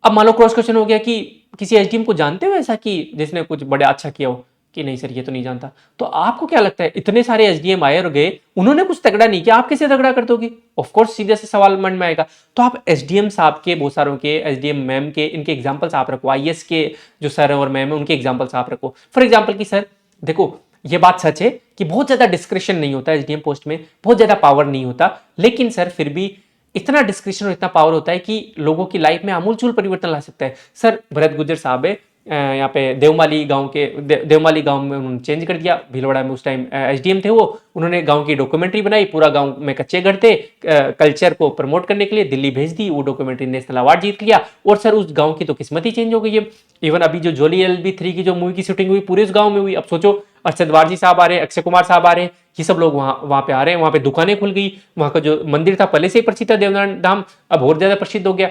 अब मान लो क्रॉस क्वेश्चन हो गया कि किसी एसडीएम को जानते हो ऐसा कि जिसने कुछ बड़ा अच्छा किया हो, कि नहीं सर ये तो नहीं जानता, तो आपको क्या लगता है इतने सारे एसडीएम आए और गए, उन्होंने कुछ तगड़ा नहीं किया, आप कैसे तगड़ा कर दोगे? ऑफ कोर्स सीधे से सवाल मन में आएगा। तो आप एसडीएम साहब के, बहुत सारों के, एसडीएम मैम के, इनके एग्जांपल्स आप रखो, आईएएस के जो सर और मैम है उनके एग्जांपल्स आप रखो। फॉर एग्जांपल कि सर देखो ये बात सच है कि बहुत ज्यादा डिस्क्रिप्शन नहीं होता एसडीएम पोस्ट में, बहुत ज्यादा पावर नहीं होता, लेकिन सर फिर भी इतना डिस्क्रिप्शन और इतना पावर होता है कि लोगों की लाइफ में आमूलचूल परिवर्तन ला सकता है। सर भरत गुज्जर साहब है, यहाँ पे देवमाली गांव के, देवमाली गांव में उन्होंने चेंज कर दिया, भीलवाड़ा में उस टाइम एसडीएम थे वो, उन्होंने गांव की डॉक्यूमेंट्री बनाई, पूरा गांव में कच्चे घर थे, कल्चर को प्रमोट करने के लिए दिल्ली भेज दी, वो डॉक्यूमेंट्री नेशनल अवार्ड जीत लिया, और सर उस गांव की तो किस्मत ही चेंज हो गई है। इवन अभी जो जोली LB3 की जो मूवी की शूटिंग हुई पूरे उस गांव में हुई। अब सोचो अरशद वारजी साहब आ रहे हैं, अक्षय कुमार साहब आ रहे हैं, ये सब लोग वहां पे आ रहे हैं, वहां पे दुकानें खुल गई, वहां का जो मंदिर था पहले से ही प्रसिद्ध था देवनारायण धाम, अब और ज्यादा प्रसिद्ध हो गया।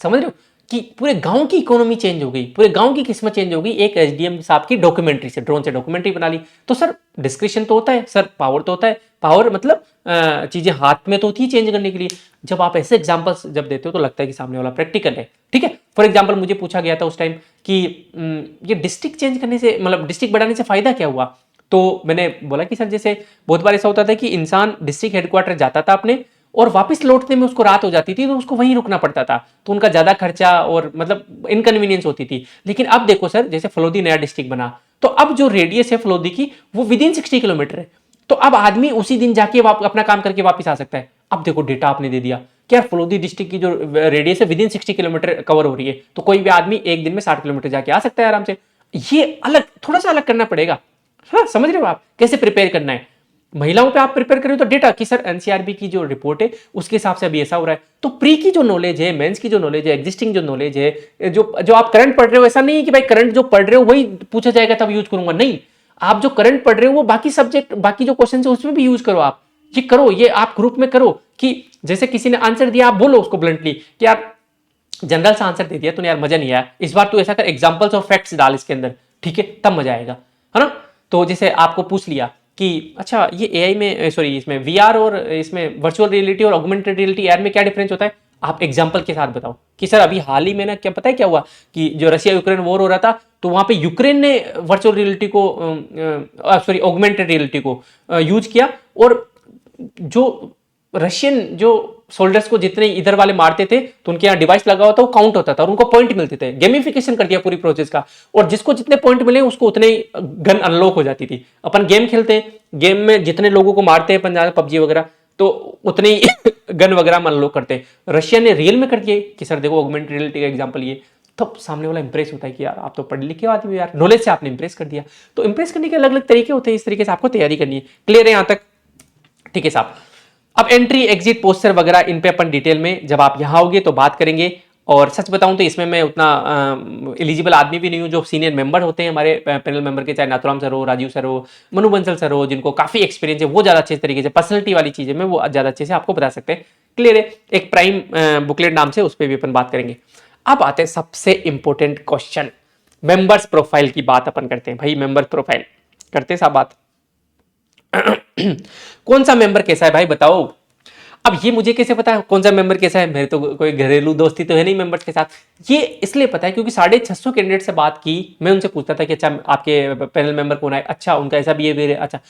समझ रहे हो कि पूरे गांव की इकोनॉमी चेंज हो गई, पूरे गांव की किस्मत चेंज हो गई एक एसडीएम साहब की डॉक्यूमेंट्री से, ड्रोन से डॉक्यूमेंट्री बना ली। तो सर डिस्क्रिप्शन तो होता है सर, पावर तो होता है, पावर मतलब चीजें हाथ में तो होती है चेंज करने के लिए। जब आप ऐसे एग्जांपल्स जब देते हो तो लगता है कि सामने वाला प्रैक्टिकल है। ठीक है, फॉर एग्जांपल मुझे पूछा गया था उस टाइम कि ये डिस्ट्रिक्ट चेंज करने से, मतलब डिस्ट्रिक्ट बढ़ाने से फायदा क्या हुआ, तो मैंने बोला कि सर जैसे बहुत बार ऐसा होता था कि इंसान डिस्ट्रिक्ट हेडक्वार्टर जाता था अपने, और वापस लौटने में उसको रात हो जाती थी, तो उसको वहीं रुकना पड़ता था, तो उनका ज्यादा खर्चा और मतलब इनकन्वीनियंस होती थी। लेकिन अब देखो सर, जैसे फलोदी नया डिस्ट्रिक्ट बना, तो अब जो रेडियस है फलोदी की वो विदिन 60 किलोमीटर है, तो अब आदमी उसी दिन जाके अपना काम करके वापस आ सकता है। अब देखो डेटा आपने दे दिया कि यार फलोदी डिस्ट्रिक्ट की जो रेडियस है विदिन 60 किलोमीटर कवर हो रही है, तो कोई भी आदमी एक दिन में 60 किलोमीटर जाके आ सकता है आराम से। ये अलग, थोड़ा सा अलग करना पड़ेगा। हाँ समझ रहे हो आप कैसे प्रिपेयर करना है। महिलाओं पे आप प्रिपेयर करें तो डेटा की सर एनसीआरबी की जो रिपोर्ट है उसके हिसाब से अभी ऐसा हो रहा है, तो प्री की जो नॉलेज है, मेंस की जो नॉलेज है, एग्जिस्टिंग जो नॉलेज है, जो जो आप करंट पढ़ रहे हो, ऐसा नहीं है कि भाई करंट जो पढ़ रहे हो वही पूछा जाएगा तब यूज करूंगा, नहीं, आप जो करंट पढ़ रहे हो वो बाकी सब्जेक्ट, बाकी जो क्वेश्चन है उसमें भी यूज करो। आप ये करो, ये आप ग्रुप में करो कि जैसे किसी ने आंसर दिया आप बोलो उसको ब्लंटली कि यार जनरल सा आंसर दे दिया तूने यार, मजा नहीं आया, इस बार तू ऐसा कर एग्जांपल्स और फैक्ट्स डाल इसके अंदर, ठीक है, तब मजा आएगा, है ना। तो जैसे आपको पूछ लिया कि अच्छा ये एआई में, सॉरी इसमें वीआर और इसमें वर्चुअल रियलिटी और ऑगमेंटेड रियलिटी एआर में क्या डिफरेंस होता है, आप एग्जांपल के साथ बताओ कि सर अभी हाल ही में ना क्या पता है क्या हुआ कि जो रशिया यूक्रेन वॉर हो रहा था, तो वहां पे यूक्रेन ने वर्चुअल रियलिटी को, सॉरी ऑगमेंटेड रियलिटी को यूज किया, और जो रशियन जो सोल्जर्स को जितने इधर वाले मारते थे तो उनके यहाँ डिवाइस लगा हुआ था, वो काउंट होता था और उनको पॉइंट मिलते थे, गेमिफिकेशन कर दिया पूरी प्रोसेस का, और जिसको जितने पॉइंट मिले उसको उतने ही गन अनलॉक हो जाती थी। अपन गेम खेलते हैं, गेम में जितने लोगों को मारते हैं पंजाब पबजी वगैरह, तो उतने ही गन वगैरह हम अनलॉक करते हैं। रशिया ने रियल में कर दिए कि सर देखो ऑगमेंटेड रियलिटी का एग्जांपल ये, तब सामने वाला इंप्रेस होता है कि यार आप तो पढ़ लिखे आदमी हो यार, नॉलेज से आपने इंप्रेस कर दिया। तो इंप्रेस करने के अलग अलग तरीके होते हैं, इस तरीके से आपको तैयारी करनी है। क्लियर है यहां तक? ठीक है साहब। अब एंट्री एग्जिट पोस्टर वगैरह इन पे अपन डिटेल में जब आप यहां आओगे तो बात करेंगे। और सच बताऊं तो इसमें मैं उतना एलिजिबल आदमी भी नहीं हूं। जो सीनियर मेंबर होते हैं हमारे पैनल मेंबर के, चाहे नाथुराम सर हो, राजीव सर हो, मनु बंसल सर हो, जिनको काफी एक्सपीरियंस है, वो ज्यादा अच्छे तरीके से पर्सनलिटी वाली चीजें में वो ज्यादा अच्छे से आपको बता सकते हैं। क्लियर है? एक प्राइम बुकलेट नाम से उस पर भी अपन बात करेंगे। अब आते हैं सबसे इंपॉर्टेंट क्वेश्चन, मेंबर्स प्रोफाइल की बात अपन करते हैं। भाई मेंबर्स प्रोफाइल करते हैं साहब बात। कौन सा मेंबर कैसा है भाई बताओ। अब ये मुझे कैसे पता है कौन सा मेंबर कैसा है? मेरे तो कोई घरेलू दोस्ती तो है नहीं मेंबर्स के साथ। ये इसलिए पता है क्योंकि 650 कैंडिडेट से बात की, मैं उनसे पूछता था कि अच्छा आपके पैनल मेंबर कौन है, अच्छा उनका ऐसा बिहेवियर है, अच्छा।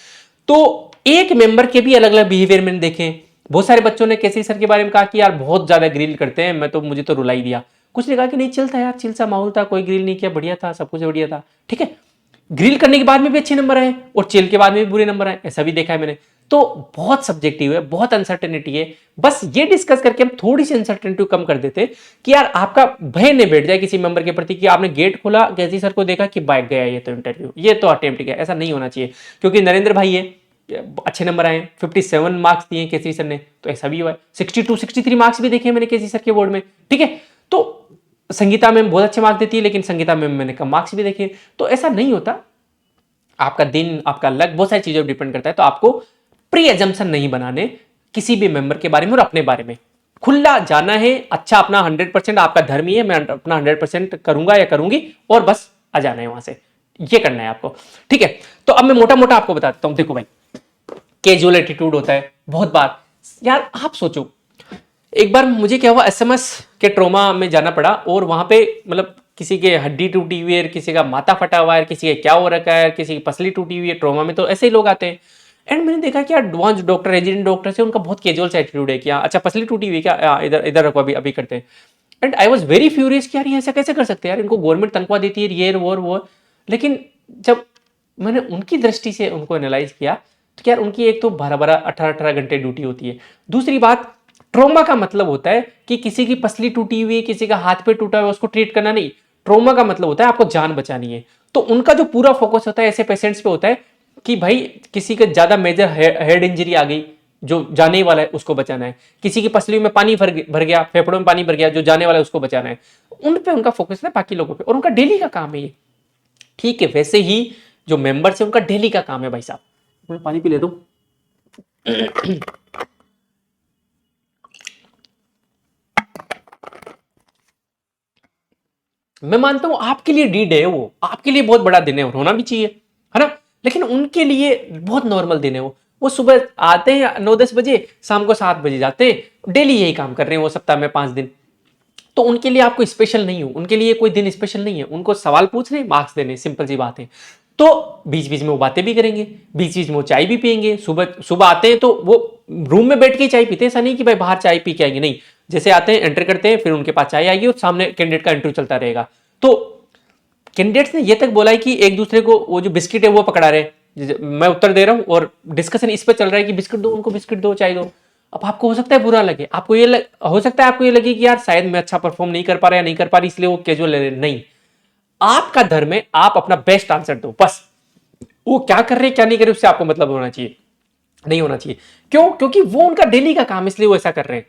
तो एक मेंबर के भी अलग अलग बिहेवियर मैंने देखे। बहुत सारे बच्चों ने केसरी सर के बारे में कहा कि यार बहुत ज्यादा ग्रिल करते हैं, मुझे तो रुला ही दिया। कुछ ने कहा कि नहीं चिल था यार, चिल सा माहौल था, कोई ग्रिल नहीं किया, बढ़िया था, सब कुछ बढ़िया था। ठीक है, ग्रिल करने के बाद में भी अच्छे नंबर आए और चिल के बाद में भी बुरे नंबर आए, ऐसा भी देखा है मैंने। तो बहुत सब्जेक्टिव है, बहुत अनसर्टेनिटी है। बस ये डिस्कस करके हम थोड़ी सी अनसर्टेनिटी कम कर देते कि यार आपका भय नहीं बैठ जाए किसी मेंबर के प्रति कि आपने गेट खोला, केसरी सर को देखा कि बाइक गया ये तो इंटरव्यू, ये तो अटेम्प्ट गया। ऐसा नहीं होना चाहिए, क्योंकि नरेंद्र भाई है, अच्छे नंबर आए, 57 मार्क्स दिए केसरी सर ने, तो ऐसा भी हुआ है। 62 63 मार्क्स भी देखे मैंने केसरी सर के बोर्ड में। ठीक है, तो संगीता मैम बहुत अच्छे मार्क्स देती है, लेकिन संगीता मैम मैंने कम मार्क्स भी देखे। तो ऐसा नहीं होता, आपका दिन, आपका लक, बहुत सारी चीजों पर डिपेंड करता है। तो आपको प्री एजम्पशन नहीं बनाने किसी भी मेंबर के बारे में और अपने बारे में। खुला जाना है, अच्छा अपना 100% आपका धर्म ही है, मैं अपना 100% करूंगा या करूंगी और बस आ जाना है वहां से, ये करना है आपको, ठीक है। तो अब मैं मोटा मोटा आपको बता देता हूं। देखो भाई, कैजुअल एटीट्यूड होता है बहुत बार। यार आप सोचो, एक बार मुझे क्या हुआ, एसएमएस के ट्रोमा में जाना पड़ा और वहां पे मतलब किसी के हड्डी टूटी हुई है, किसी का माथा फटा हुआ है, किसी के क्या हो रखा है, किसी की पसली टूटी हुई है। ट्रोमा में तो ऐसे ही लोग आते हैं। एंड मैंने देखा कि एडवांस डॉक्टर, रेजिडेंट डॉक्टर से उनका बहुत कैजुअल सा एटीट्यूड है कि अच्छा पसली टूटी हुई है क्या, इधर इधर रखो, अभी अभी करते हैं। And I was very furious कि यार ये ऐसा कैसे कर सकते हैं यार, इनको गवर्नमेंट तनख्वाह देती है, ये वो। लेकिन जब मैंने उनकी दृष्टि से उनको एनालाइज किया तो यार उनकी एक तो 12-12, 18-18 घंटे ड्यूटी होती है। दूसरी बात, ट्रोमा का मतलब होता है कि किसी की पसली टूटी हुई है, किसी का हाथ पे टूटा हुआ है, उसको ट्रीट करना नहीं। ट्रोमा का मतलब होता है आपको जान बचानी है। तो उनका जो पूरा फोकस होता है ऐसे पेशेंट्स पे होता है कि भाई किसी का ज्यादा मेजर हेड इंजरी आ गई, जो जाने ही वाला है उसको बचाना है। किसी की पसली में पानी भर गया, फेफड़ों में पानी भर गया, जो जाने वाला है उसको बचाना है। उन पे उनका फोकस है, बाकी लोगों पे, और उनका डेली का काम है ये, ठीक है। वैसे ही जो मेंबर्स है उनका डेली का काम है। भाई साहब मैं पानी पी लेता हूं। मैं मानता हूं आपके लिए डी डे है, वो आपके लिए बहुत बड़ा दिन है और होना भी चाहिए, है ना। लेकिन उनके लिए बहुत नॉर्मल दिन है वो सुबह आते हैं 9-10 बजे, शाम को 7 बजे जाते हैं, डेली यही काम कर रहे हैं वो, सप्ताह में 5 दिन। तो उनके लिए आपको स्पेशल नहीं हो, उनके लिए कोई दिन स्पेशल नहीं है। उनको सवाल पूछ रहे, मार्क्स देने, सिंपल सी बात है। तो बीच बीच में वो बातें भी करेंगे, बीच बीच में वो चाय भी पियेंगे। सुबह सुबह आते हैं तो वो रूम में बैठ के चाय पीते हैं, ऐसा नहीं कि भाई बाहर चाय पी के आएंगे, नहीं। जैसे आते हैं, एंटर करते हैं, फिर उनके पास चाय आएगी और सामने कैंडिडेट का इंटरव्यू चलता रहेगा। तो कैंडिडेट्स ने ये तक बोला है कि एक दूसरे को वो जो बिस्किट है वो पकड़ा रहे, मैं उत्तर दे रहा हूं और डिस्कशन इस पे चल रहा है कि बिस्किट दो उनको, बिस्किट दो, चाय दो। अब आपको हो सकता है बुरा लगे, आपको हो सकता है आपको ये लगे कि यार शायद मैं अच्छा परफॉर्म नहीं कर पा रहा या नहीं कर पा रही, इसलिए वो कैजुअल ले रहे। नहीं, आपका धर्म है, आप अपना बेस्ट आंसर दो बस। वो क्या कर रहे हैं क्या नहीं कर रहे उससे आपको मतलब होना चाहिए, नहीं होना चाहिए। क्यों? क्योंकि वो उनका डेली का काम, इसलिए वो ऐसा कर रहे हैं।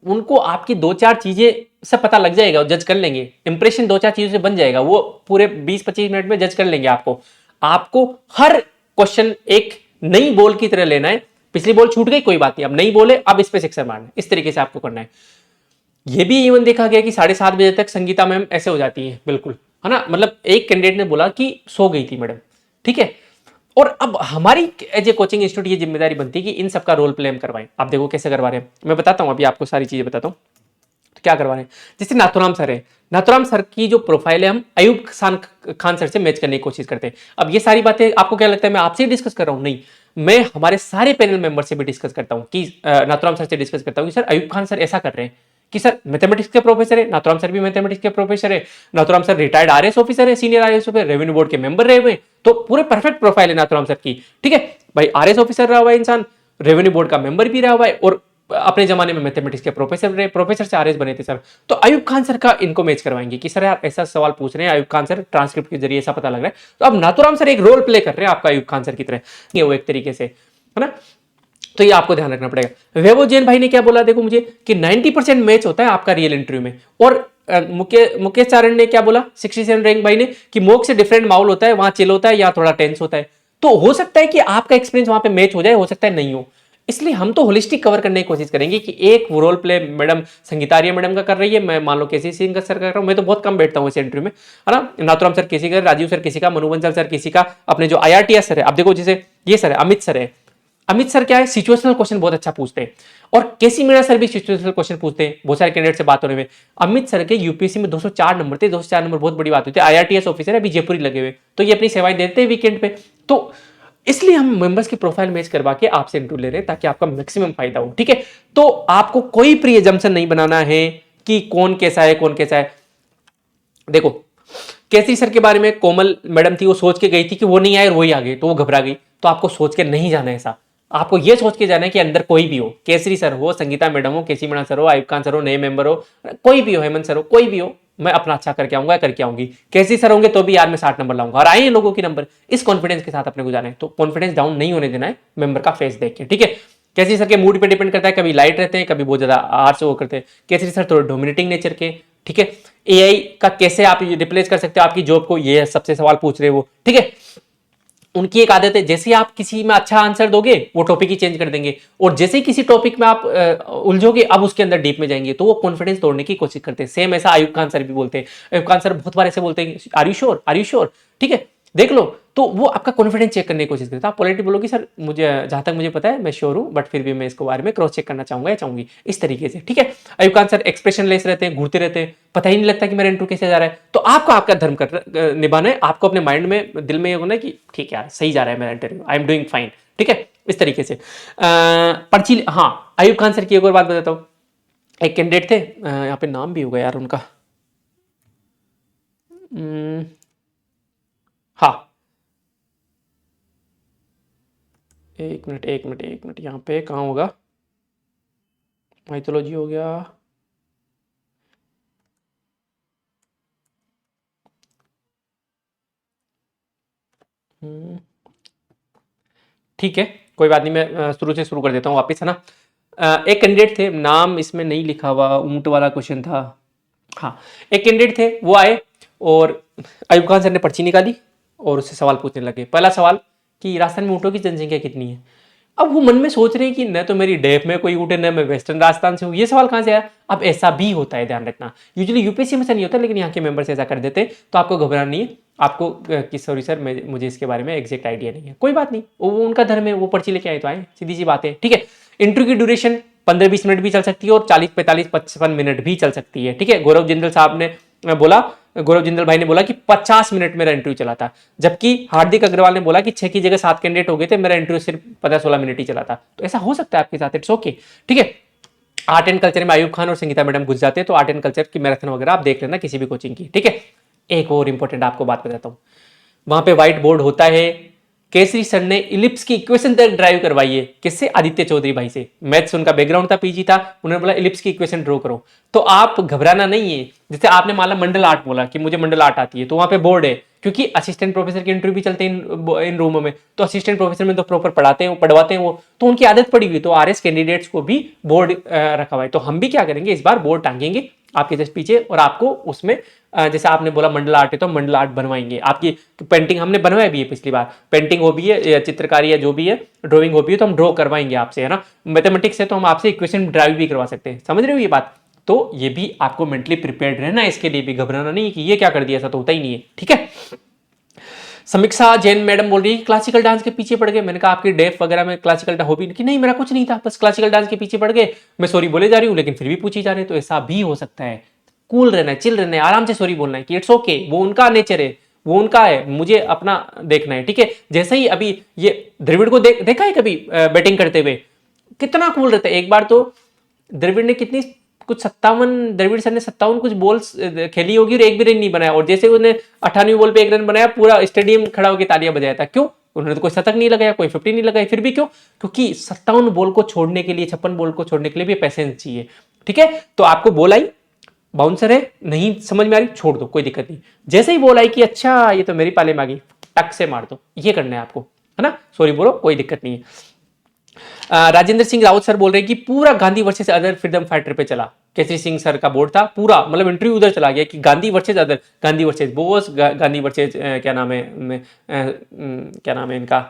उनको आपकी 2-4 चीजें से पता लग जाएगा, जज कर लेंगे, इंप्रेशन 2-4 चीजों से बन जाएगा, वो पूरे 20-25 मिनट में जज कर लेंगे आपको। आपको हर क्वेश्चन एक नई बॉल की तरह लेना है। पिछली बॉल छूट गई, कोई बात नहीं, अब नहीं बोले, अब इस पे सिक्सर मारना है, इस तरीके से आपको करना है। ये भी इवन देखा गया कि 7:30 बजे तक संगीता मैम ऐसे हो जाती है, बिल्कुल, है ना। मतलब एक कैंडिडेट ने बोला कि सो गई थी मैडम, ठीक है। और अब हमारी एज ए कोचिंग इंस्टीट्यूट ये जिम्मेदारी बनती है कि इन सबका रोल प्ले हम करवाएं। आप देखो कैसे करवा रहे हैं, मैं बताता हूं, अभी आपको सारी चीजें बताता हूं। तो क्या करवा रहे हैं, जैसे नाथुराम सर है, नाथुराम सर की जो प्रोफाइल है हम अयूब खान सर से मैच करने की कोशिश करते हैं। अब ये सारी बातें आपको क्या लगता है मैं आपसे ही डिस्कस कर रहा हूं? नहीं, मैं हमारे सारे पैनल मेंबर से भी डिस्कस करता हूं कि नाथुराम सर से डिस्कस करता हूं कि सर अयूब खान सर ऐसा कर रहे हैं कि सर मैथमेटिक्स के प्रोफेसर है, नाथुराम सर भी मैथमेटिक्स के प्रोफेसर है, Nathuram sir retired RS officer है, senior RS officer, revenue board के मेंबर रहे हुए, तो पूरे परफेक्ट प्रोफाइल है नाथुराम सर की, ठीक है भाई। आरएस ऑफिसर रहा हुआ है इंसान, रेवेन्यू बोर्ड का मेंबर भी रहा हुआ है, और अपने जमाने में मैथमेटिक्स के प्रोफेसर रहे, प्रोफेसर से आरएस बने थे सर। तो अयूब खान सर का इनको मैच करवाएंगे कि सर यार ऐसा सवाल पूछ रहे हैं अयूब खान सर, ट्रांसक्रिप्ट के जरिए ऐसा पता लग रहा है। तो अब नाथुराम सर एक रोल प्ले कर रहे हैं आपका अयूब खान सर की तरह, ये वो एक तरीके से, है ना। तो ये आपको ध्यान रखना पड़ेगा। वैभव जैन भाई ने क्या बोला देखो मुझे, कि 90% मैच होता है आपका रियल इंटरव्यू में। और मुकेश चारण ने क्या बोला, 67 रैंक भाई ने, कि मॉक से डिफरेंट माहौल होता है, वहां चिल होता है या थोड़ा टेंस होता है। तो हो सकता है कि आपका एक्सपीरियंस वहां पे मैच हो जाए, हो सकता है नहीं हो। इसलिए हम तो होलिस्टिक कवर करने की कोशिश करेंगे कि एक रोल प्ले मैडम संगीतारिया मैडम का कर रही है, मैं मान लो केसी सिंह का सर कर रहा हूं, मैं तो बहुत कम बैठता हूं इस इंटरव्यू में, है ना। नाथुराम सर किसी का, राजीव सर किसी का, मनुवंशल सर किसी का, अपने जो IRTS सर है, अब देखो जैसे ये सर है, अमित सर है। अमित सर क्या है, सिचुएशनल क्वेश्चन बहुत अच्छा पूछते हैं, और केसी मीणा सर भी सिचुएशनल क्वेश्चन पूछते हैं बहुत सारे कैंडिडेट से बात होने में। अमित सर के यूपीएससी में 204 नंबर थे, 204 नंबर बहुत बड़ी बात होती है। IRTS ऑफिसर है, अभी जयपुरी लगे हुए, तो ये अपनी सेवाएं देते हैं वीकेंड पे। तो इसलिए हम मेंबर्स की प्रोफाइल मैच करवा के आपसे इंटरव्यू ले रहे हैं ताकि आपका मैक्सिमम फायदा हो, ठीक है। तो आपको कोई प्री एजम्पशन नहीं बनाना है कि कौन कैसा है, कौन कैसा है। देखो केसरी सर के बारे में कोमल मैडम थी, वो सोच के गई थी कि वो नहीं आए और वही आ गए, तो वो घबरा गई। तो आपको सोच के नहीं जाना है ऐसा, आपको ये सोच के जाना है कि अंदर कोई भी हो, केसरी सर हो, संगीता मैडम हो, केसी मीणा सर हो, आयुब खान सर हो, नए मेंबर हो, कोई भी हो, हेमंत सर हो, कोई भी हो, मैं अपना अच्छा करके आऊंगा, करके आऊंगी। केसरी सर होंगे तो भी यार मैं 60 नंबर लाऊंगा, और आए हैं लोगों की नंबर, इस कॉन्फिडेंस के साथ अपने को जाना है। तो कॉन्फिडेंस डाउन नहीं होने देना है मेंबर का फेस देख के, ठीक है। केसरी सर के मूड पे डिपेंड करता है, कभी लाइट रहते हैं, कभी बहुत ज्यादा आर्स वो करते हैं। केसरी सर थोड़े डोमिनेटिंग नेचर के, ठीक है। AI का कैसे आप रिप्लेस कर सकते हो आपकी जॉब को, ये सबसे सवाल पूछ रहे हो, ठीक है। उनकी एक आदत है, जैसे ही आप किसी में अच्छा आंसर दोगे वो टॉपिक ही चेंज कर देंगे, और जैसे ही किसी टॉपिक में आप उलझोगे अब उसके अंदर डीप में जाएंगे, तो वो कॉन्फिडेंस तोड़ने की कोशिश करते हैं। सेम ऐसा आयुब खान सर भी बोलते हैं। आयुब खान सर बहुत बार ऐसे बोलते हैं, are you sure, are you sure, ठीक है देख लो, तो वो आपका कॉन्फिडेंस चेक करने की कोशिश करते हैं। आप पोलाइटली बोलोगे सर मुझे जहां तक मुझे पता है मैं श्योर हूं, बट फिर भी मैं इसको बारे में क्रॉस चेक करना चाहूंगा या चाहूंगी, इस तरीके से, ठीक है। Ayub Khan sir expression less रहते हैं, घूरते रहते हैं, पता ही नहीं लगता कि मेरा इंटरव्यू कैसे जा रहा है। तो आपको आपका धर्म कर निभाना है, आपको अपने माइंड में दिल में ये होना है कि ठीक है यार सही जा रहा है मेरा interview, I am doing fine, ठीक है, इस तरीके से। पर्ची, हाँ अयूब खान सर की एक और बात बताता हूँ। एक कैंडिडेट थे, यहाँ पे नाम भी होगा यार उनका, हाँ एक मिनट एक मिनट एक मिनट, यहाँ पे कहाँ होगा, माइथोलॉजी हो गया, ठीक है कोई बात नहीं, मैं शुरू से शुरू कर देता हूँ वापस, है ना। एक कैंडिडेट थे, नाम इसमें नहीं लिखा हुआ, ऊंट वाला क्वेश्चन था। हाँ, एक कैंडिडेट थे, वो आए और अयूब खान सर ने पर्ची निकाली और उससे सवाल पूछने लगे। पहला सवाल कि राजस्थान में ऊँटों की जनसंख्या कितनी है। अब वो मन में सोच रहे हैं कि न तो मेरी डेप में कोई ऊँट है, न मैं वेस्टर्न राजस्थान से हूँ, ये सवाल कहाँ से आया। अब ऐसा भी होता है, ध्यान रखना, यूजुअली यूपीएससी में ऐसा नहीं होता, लेकिन यहाँ के मेंबर्स ऐसा कर देते हैं, तो आपको घबराना नहीं है। आपको कि सॉरी सर मुझे इसके बारे में एग्जैक्ट आइडिया नहीं है, कोई बात नहीं, वो उनका धर्म है, वो पर्ची लेके आए तो आए, सीधी सी बात है, ठीक है। इंटरव्यू की ड्यूरेशन 15-20 मिनट भी चल सकती है और 40-45-55 मिनट भी चल सकती है, ठीक है। गौरव जिंदल साहब ने बोला, गौरव जिंदल भाई ने बोला कि 50 मिनट मेरा इंटरव्यू चला था, जबकि हार्दिक अग्रवाल ने बोला कि 6 की जगह 7 कैंडिडेट हो गए थे, मेरा इंटरव्यू सिर्फ 15-16 मिनट ही चला था। तो ऐसा हो सकता है आपके साथ, इट्स ओके, ठीक है। आर्ट एंड कल्चर में आयुब खान और संगीता मैडम घुस जाते हैं, तो आर्ट एंड कल्चर की मैराथन वगैरह आप देख लेना किसी भी कोचिंग की, ठीक है। एक और इंपॉर्टेंट आपको बात बताता हूं, वहां पे व्हाइट बोर्ड होता है, केसरी सर ने इलिप्स की इक्वेशन तक ड्राइव करवाई है, किससे, आदित्य चौधरी भाई से। मैथ्स उनका बैकग्राउंड था, पीजी था, उन्होंने बोला इलिप्स की इक्वेशन ड्रॉ करो। तो आप घबराना नहीं है, जैसे आपने मान लो मंडल आर्ट बोला कि मुझे मंडल आर्ट आती है, तो वहां पे बोर्ड है, क्योंकि असिस्टेंट प्रोफेसर के इंटरव्यू भी चलते हैं इन रूमों में, तो असिस्टेंट प्रोफेसर में तो प्रॉपर पढ़ाते हैं, पढ़वाते हैं वो, तो उनकी आदत पड़ी हुई, तो आरएस कैंडिडेट्स को भी बोर्ड रखा हुआ है। तो हम भी क्या करेंगे, इस बार बोर्ड टांगेंगे आपके जस्ट पीछे, और आपको उसमें जैसे आपने बोला मंडल आर्ट है, तो मंडल आर्ट बनवाएंगे। आपकी पेंटिंग हमने बनवाया भी है पिछली बार, पेंटिंग हो भी है या चित्रकारी या जो भी है, ड्राइंग हो भी है, तो हम ड्रॉ करवाएंगे आपसे, है ना। मैथमेटिक्स है तो हम आपसे इक्वेशन ड्राइव भी करवा सकते हैं, समझ रहे हो ये बात। तो ये भी आपको मेंटली प्रिपेयर्ड रहना है, इसके लिए भी घबराना नहीं कि ये क्या कर दिया, ऐसा तो होता ही नहीं है, ठीक है। समीक्षा जैन मैडम बोल रही है क्लासिकल डांस के पीछे पड़ गए। मैंने कहा आपकी डेफ वगैरह में क्लासिकल हॉबी कि नहीं, मेरा कुछ नहीं था, बस क्लासिकल डांस के पीछे पड़ गए, मैं सॉरी बोले जा रही हूँ लेकिन फिर भी पूछी जा रहे हैं, तो ऐसा भी हो सकता है। कूल रहना है, चिल रहना है, आराम से सॉरी बोलना है कि इट्स ओके, वो उनका नेचर है, वो उनका है, मुझे अपना देखना है, ठीक है। जैसे ही अभी ये द्रविड़ को देखा है कभी बैटिंग करते हुए, कितना कूल रहता है। एक बार तो द्रविड़ ने कितनी कुछ 57, द्रविड़ सर ने 57 कुछ बॉल्स खेली होगी और एक भी रन नहीं बनाया, और जैसे उन्होंने 98वीं बॉल पे एक रन बनाया, पूरा स्टेडियम खड़ा होकर तालियां बजाया था। क्यों? उन्होंने तो कोई शतक नहीं लगाया, कोई 50 नहीं लगाई, फिर भी क्यों? क्योंकि 57 बॉल को छोड़ने के लिए, 56 बॉल को छोड़ने के लिए भी पैसेंस चाहिए, ठीक है। तो आपको बॉल आई, बाउंसर है, नहीं समझ में आ रही, छोड़ दो, कोई दिक्कत नहीं। जैसे ही बॉल आई कि अच्छा ये तो मेरी पाले में आ गई, टक से मार दो, ये करना है आपको, है ना। सॉरी बोलो, कोई दिक्कत नहीं है। राजेंद्र सिंह राउत सर बोल रहे हैं कि पूरा Gandhi versus other freedom fighter पे चला। केसरी सिंह सर का बोर्ड था पूरा, मतलब इंटरव्यू उधर चला गया कि Gandhi versus other, Gandhi versus Bose, Gandhi versus क्या नाम है, क्या नाम है इनका,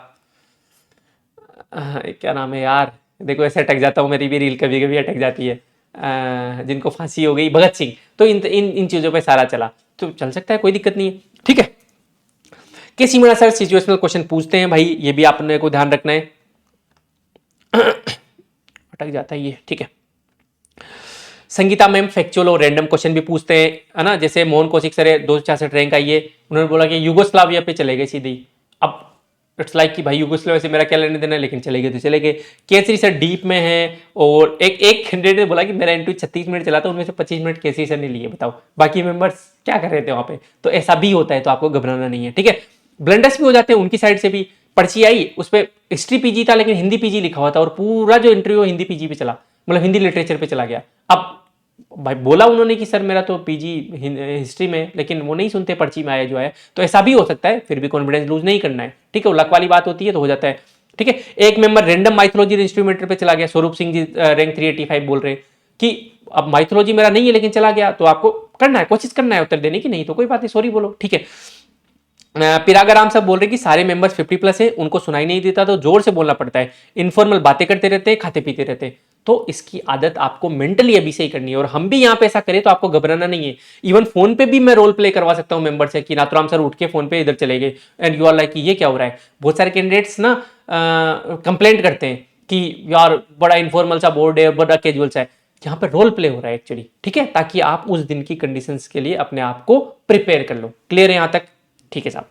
क्या नाम है यार, देखो ऐसे अटक जाता हूँ, मेरी भी रील कभी कभी अटक जाती है। जिनको फांसी हो गई, भगत सिंह, तो इन इन इन चीजों पे सारा चला, तो चल सकता है, कोई दिक्कत नहीं है, ठीक है। केसी मीणा सर सिचुएशनल क्वेश्चन पूछते हैं भाई, ये भी आपने को ध्यान रखना है। अटक जाता है ये, ठीक है। संगीता मैम फैक्चुअल और रैंडम क्वेश्चन भी पूछते हैं, है ना। जैसे मोहन कौशिक सर है, 266 रैंक आई है, उन्होंने बोला कि युगोस्लाविया पे चले गए सीधे। अब इट्स लाइक कि भाई युगोस्लाविया से मेरा क्या लेने देना है, लेकिन चले गए तो चले गए। केसरी सर डीप में है, और एक कैंडिडेट ने बोला कि मेरा इंटरव्यू 36 मिनट चला था, उनमें से 25 मिनट केसरी सर ने लिए, बताओ बाकी मेंबर्स क्या कर रहे थे वहां पे। तो ऐसा भी होता है, तो आपको घबराना नहीं है, ठीक है। ब्लंडर्स भी हो जाते हैं उनकी साइड से भी। पर्ची आई, उस पर हिस्ट्री पीजी था लेकिन हिंदी पीजी लिखा हुआ था, और पूरा जो इंटरव्यू हिंदी पीजी पे चला, मतलब हिंदी लिटरेचर पे चला गया। अब भाई बोला उन्होंने कि सर मेरा तो पीजी हिस्ट्री में, लेकिन वो नहीं सुनते, पर्ची में आया जो है, तो ऐसा भी हो सकता है, फिर भी कॉन्फिडेंस लूज नहीं करना है, ठीक है। लक वाली बात होती है तो हो जाता है, ठीक है। एक मेंबर रैंडम माइथोलॉजी इंस्ट्रूमेंटर पे चला गया, स्वरूप सिंह जी रैंक 385 बोल रहे हैं कि अब माइथोलॉजी मेरा नहीं है लेकिन चला गया, तो आपको करना है, कोशिश करना है उत्तर देने की, नहीं तो कोई बात नहीं, सॉरी बोलो, ठीक है। पिरागाराम साहब बोल रहे कि सारे मेंबर्स 50+ हैं, उनको सुनाई नहीं देता तो जोर से बोलना पड़ता है, इनफॉर्मल बातें करते रहते हैं, खाते पीते रहते हैं। तो इसकी आदत आपको मेंटली अभी से ही करनी है, और हम भी यहाँ पे ऐसा करें तो आपको घबराना नहीं है। इवन फोन पे भी मैं रोल प्ले करवा सकता हूँ मेंबर से कि नाथुराम सर उठ के फोन पे इधर चले गए, एंड यू आर लाइक ये क्या हो रहा है। बहुत सारे कैंडिडेट्स ना कंप्लेंट करते हैं कि यार बड़ा इनफॉर्मल सा बोर्ड है, बड़ा कैजुअल सा है। यहाँ पे रोल प्ले हो रहा है एक्चुअली, ठीक है, ताकि आप उस दिन की कंडीशंस के लिए अपने आप को प्रिपेयर कर लो। क्लियर है यहाँ तक? ठीक है साहब।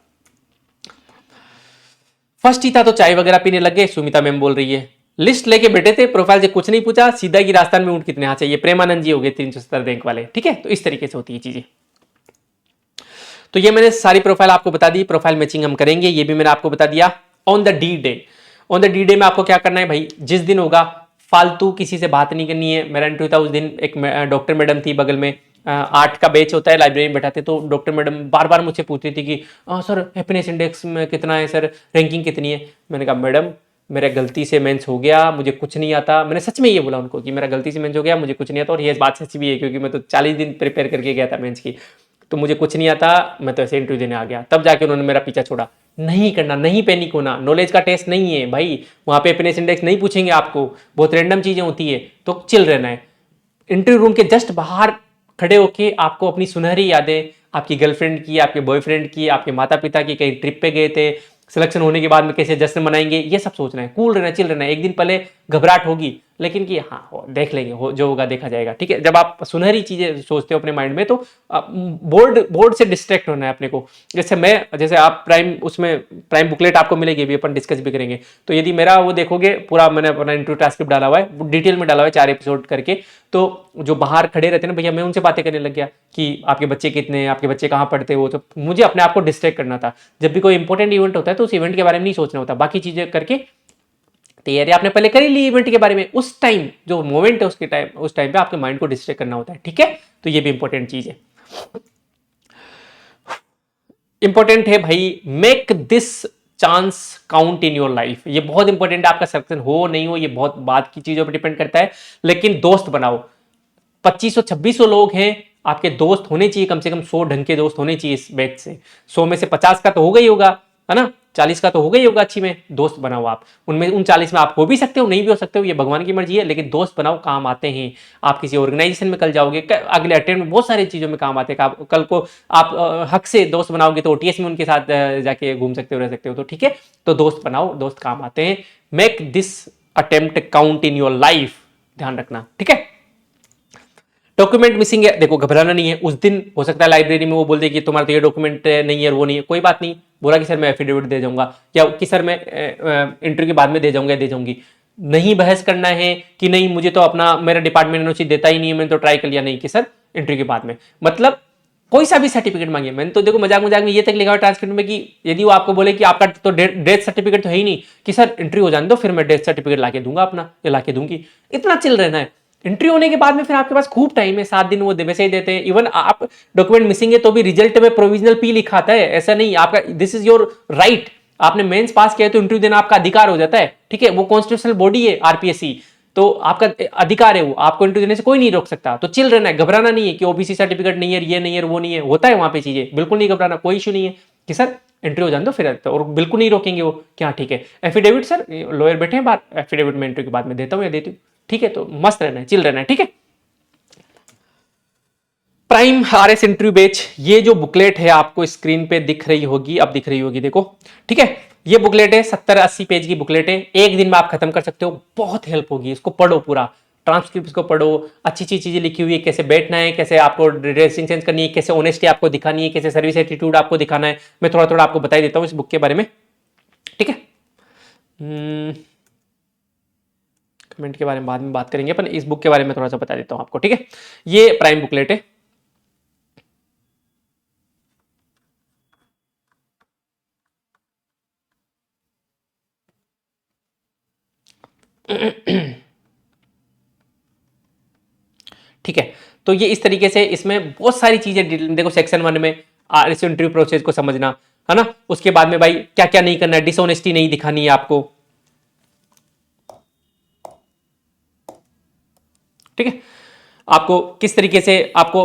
फर्स्ट ही था तो चाय वगैरह पीने लग गए, सुमिता मैम बोल रही है। लिस्ट लेके बैठे थे, प्रोफाइल से कुछ नहीं पूछा, सीधा की राजस्थान में ऊँट कितने यहाँ चाहिए, प्रेमानंद जी हो गए 370 रैंक वाले। ठीक है, तो इस तरीके से होती है चीजें। तो ये मैंने सारी प्रोफाइल आपको बता दी, प्रोफाइल मैचिंग हम करेंगे, ये भी मैंने आपको बता दिया। On the D day, on the D day में आपको क्या करना है भाई, जिस दिन होगा फालतू किसी से बात नहीं करनी है। मेरा इंटरव्यू था उस दिन, एक डॉक्टर मैडम थी बगल में, 8 का बैच होता है, लाइब्रेरी में बैठाते, तो डॉक्टर मैडम बार बार मुझसे पूछती थी कि सर हैप्पीनेस इंडेक्स में कितना है सर, रैंकिंग कितनी है। मैंने कहा मैडम मेरा गलती से मेंस हो गया, मुझे कुछ नहीं आता। मैंने सच में ये बोला उनको कि मेरा गलती से मेंस हो गया, मुझे कुछ नहीं आता, और ये बात सच भी है क्योंकि मैं तो 40 दिन प्रिपेयर करके गया था मेंस की, तो मुझे कुछ नहीं आता, मैं तो ऐसे इंटरव्यू देने आ गया। तब जाके उन्होंने मेरा पीछा छोड़ा। नहीं करना, नहीं पैनिक होना, नॉलेज का टेस्ट नहीं है भाई, वहां पे हैप्पीनेस इंडेक्स नहीं पूछेंगे आपको, बहुत रैंडम चीजें होती है, तो चिल रहना है। इंटरव्यू रूम के जस्ट बाहर खड़े होके आपको अपनी सुनहरी यादें, आपकी गर्लफ्रेंड की, आपके बॉयफ्रेंड की, आपके माता पिता की, कहीं ट्रिप पे गए थे, सिलेक्शन होने के बाद में कैसे जश्न मनाएंगे, ये सब सोचना है, कूल रहना, चिल रहना है। एक दिन पहले घबराहट होगी, लेकिन कि हाँ देख लेंगे, जो होगा देखा जाएगा। ठीक है, जब आप सुनहरी चीजें सोचते हो अपने माइंड में, तो बोर्ड से डिस्ट्रैक्ट होना है अपने को। जैसे आप प्राइम, उसमें प्राइम बुकलेट आपको मिलेगी, भी अपन डिस्कस भी करेंगे। तो यदि मेरा वो देखोगे पूरा, मैंने अपना इंटरव्यू ट्रांसक्रिप्ट डाला हुआ है, डिटेल में डाला हुआ है 4 एपिसोड करके। तो जो बाहर खड़े रहते हैं ना भैया, मैं उनसे बातें करने लग गया कि आपके बच्चे कितने हैं, आपके बच्चे कहाँ पढ़ते हैं, वो तो मुझे अपने आप को डिस्ट्रैक्ट करना था। जब भी कोई इंपॉर्टेंट इवेंट होता है तो उस इवेंट के बारे में नहीं सोचना होता, बाकी चीजें करके तैयारी आपने पहले करी ली इवेंट के बारे में, उस टाइम जो मोमेंट है उसके टाइम, उस टाइम पे आपके माइंड को डिस्ट्रैक्ट करना होता है। ठीक है, तो ये भी इंपॉर्टेंट चीज है। इंपॉर्टेंट है भाई, make this chance count in your life. ये बहुत इंपॉर्टेंट है, आपका सिलेक्शन हो नहीं हो ये बहुत बात की चीजों पर डिपेंड करता है, लेकिन दोस्त बनाओ। 2500-2600 लोग हैं, आपके दोस्त होने चाहिए कम से कम 100 ढंग के दोस्त होने चाहिए इस बैच से। 100 में से 50 का तो हो गई होगा, है ना, 40 का तो हो गई होगा अच्छी में। दोस्त बनाओ आप, उनमें उन 40 में आप हो भी सकते हो, नहीं भी हो सकते हो, ये भगवान की मर्जी है, लेकिन दोस्त बनाओ, काम आते हैं। आप किसी ऑर्गेनाइजेशन में कल जाओगे, अगले अटेम्प्ट में बहुत सारी चीजों में काम आते हैं। कल को आप हक से दोस्त बनाओगे तो ओटीएस में उनके साथ जाके घूम सकते हो, रह सकते हो। तो ठीक है, तो दोस्त बनाओ, दोस्त काम आते हैं। Make this attempt count in your life, ध्यान रखना। ठीक है, डॉक्यूमेंट मिसिंग है, देखो घबराना नहीं है। उस दिन हो सकता है लाइब्रेरी में वो बोल दे कि तुम्हारा तो ये डॉक्यूमेंट नहीं है, वो नहीं है, कोई बात नहीं। बोला कि सर मैं एफिडेविट दे जाऊंगा, या कि सर मैं इंटरव्यू के बाद में दे जाऊंगा, दे जाऊंगी। नहीं बहस करना है कि नहीं मुझे तो अपना, मेरा डिपार्टमेंट एनओसी देता ही नहीं है, मैंने तो ट्राई कर लिया, नहीं कि सर इंटरव्यू के बाद में, मतलब कोई सा भी सर्टिफिकेट मांगे। मैंने तो देखो मजाक मजाक में ये तक लिखा हुआ ट्रांसक्रिप्ट में कि यदि वो आपको बोले कि आपका तो डेथ सर्टिफिकेट तो है ही नहीं, कि सर इंटरव्यू हो जाने दो फिर मैं डेथ सर्टिफिकेट लाके दूंगा अपना, या लाके दूंगी, इतना चिल रहना है। इंटरव्यू होने के बाद में फिर आपके पास खूब टाइम है, 7 दिन वो वैसे ही देते हैं। इवन आप डॉक्यूमेंट मिसिंग है तो भी रिजल्ट में प्रोविजनल पी लिखा आता है, ऐसा नहीं, आपका दिस इज योर राइट। आपने मेंस पास किया तो इंटरव्यू देना आपका अधिकार हो जाता है। ठीक है, वो कॉन्स्टिट्यूशनल बॉडी है आरपीएससी, तो आपका अधिकार है, वो आपको इंटरव्यू देने से कोई नहीं रोक सकता। तो चिल रहना है, घबराना नहीं है कि ओबीसी सर्टिफिकेट नहीं है, ये नहीं है, वो नहीं है, होता है वहां पे चीजें, बिल्कुल नहीं घबराना, कोई इशू नहीं है कि सर इंटरव्यू हो जाने दो फिर, और बिल्कुल नहीं रोकेंगे वो, क्या ठीक है। एफिडेविट सर लॉयर बैठे हैं बाहर, एफिडेविट में इंटरव्यू के बाद में देता हूँ या देती हूँ। ठीक है, तो मस्त रहना है, चिल रहना है। ठीक है, प्राइम आरएस इंटरव्यू बैच, ये जो बुकलेट है आपको स्क्रीन पे दिख रही होगी, अब दिख रही होगी, देखो। ठीक है, ये बुकलेट है, 70-80 पेज की बुकलेट है, एक दिन में आप खत्म कर सकते हो, बहुत हेल्प होगी। इसको पढ़ो, पूरा ट्रांसक्रिप्ट को पढ़ो, अच्छी अच्छी चीजें लिखी हुई है, कैसे बैठना है, कैसे आपको ड्रेसिंग सेंस करनी है, कैसे ऑनेस्टी आपको दिखानी है, कैसे सर्विस एटीट्यूड आपको दिखाना है, मैं थोड़ा थोड़ा आपको बता ही देता हूँ इस बुक के बारे में। ठीक है, कमेंट के बारे में बाद में बात करेंगे, पर इस बुक के बारे में थोड़ा सा बता देता हूँ आपको। ठीक है, ये प्राइम बुकलेट है। ठीक है, तो ये इस तरीके से, इसमें बहुत सारी चीजें देखो। सेक्शन 1 में आरएस इंटरव्यू प्रोसेस को समझना है ना, उसके बाद में भाई क्या क्या नहीं करना है, डिसऑनेस्टी नहीं दिखानी है आपको। ठीक है, आपको किस तरीके से, आपको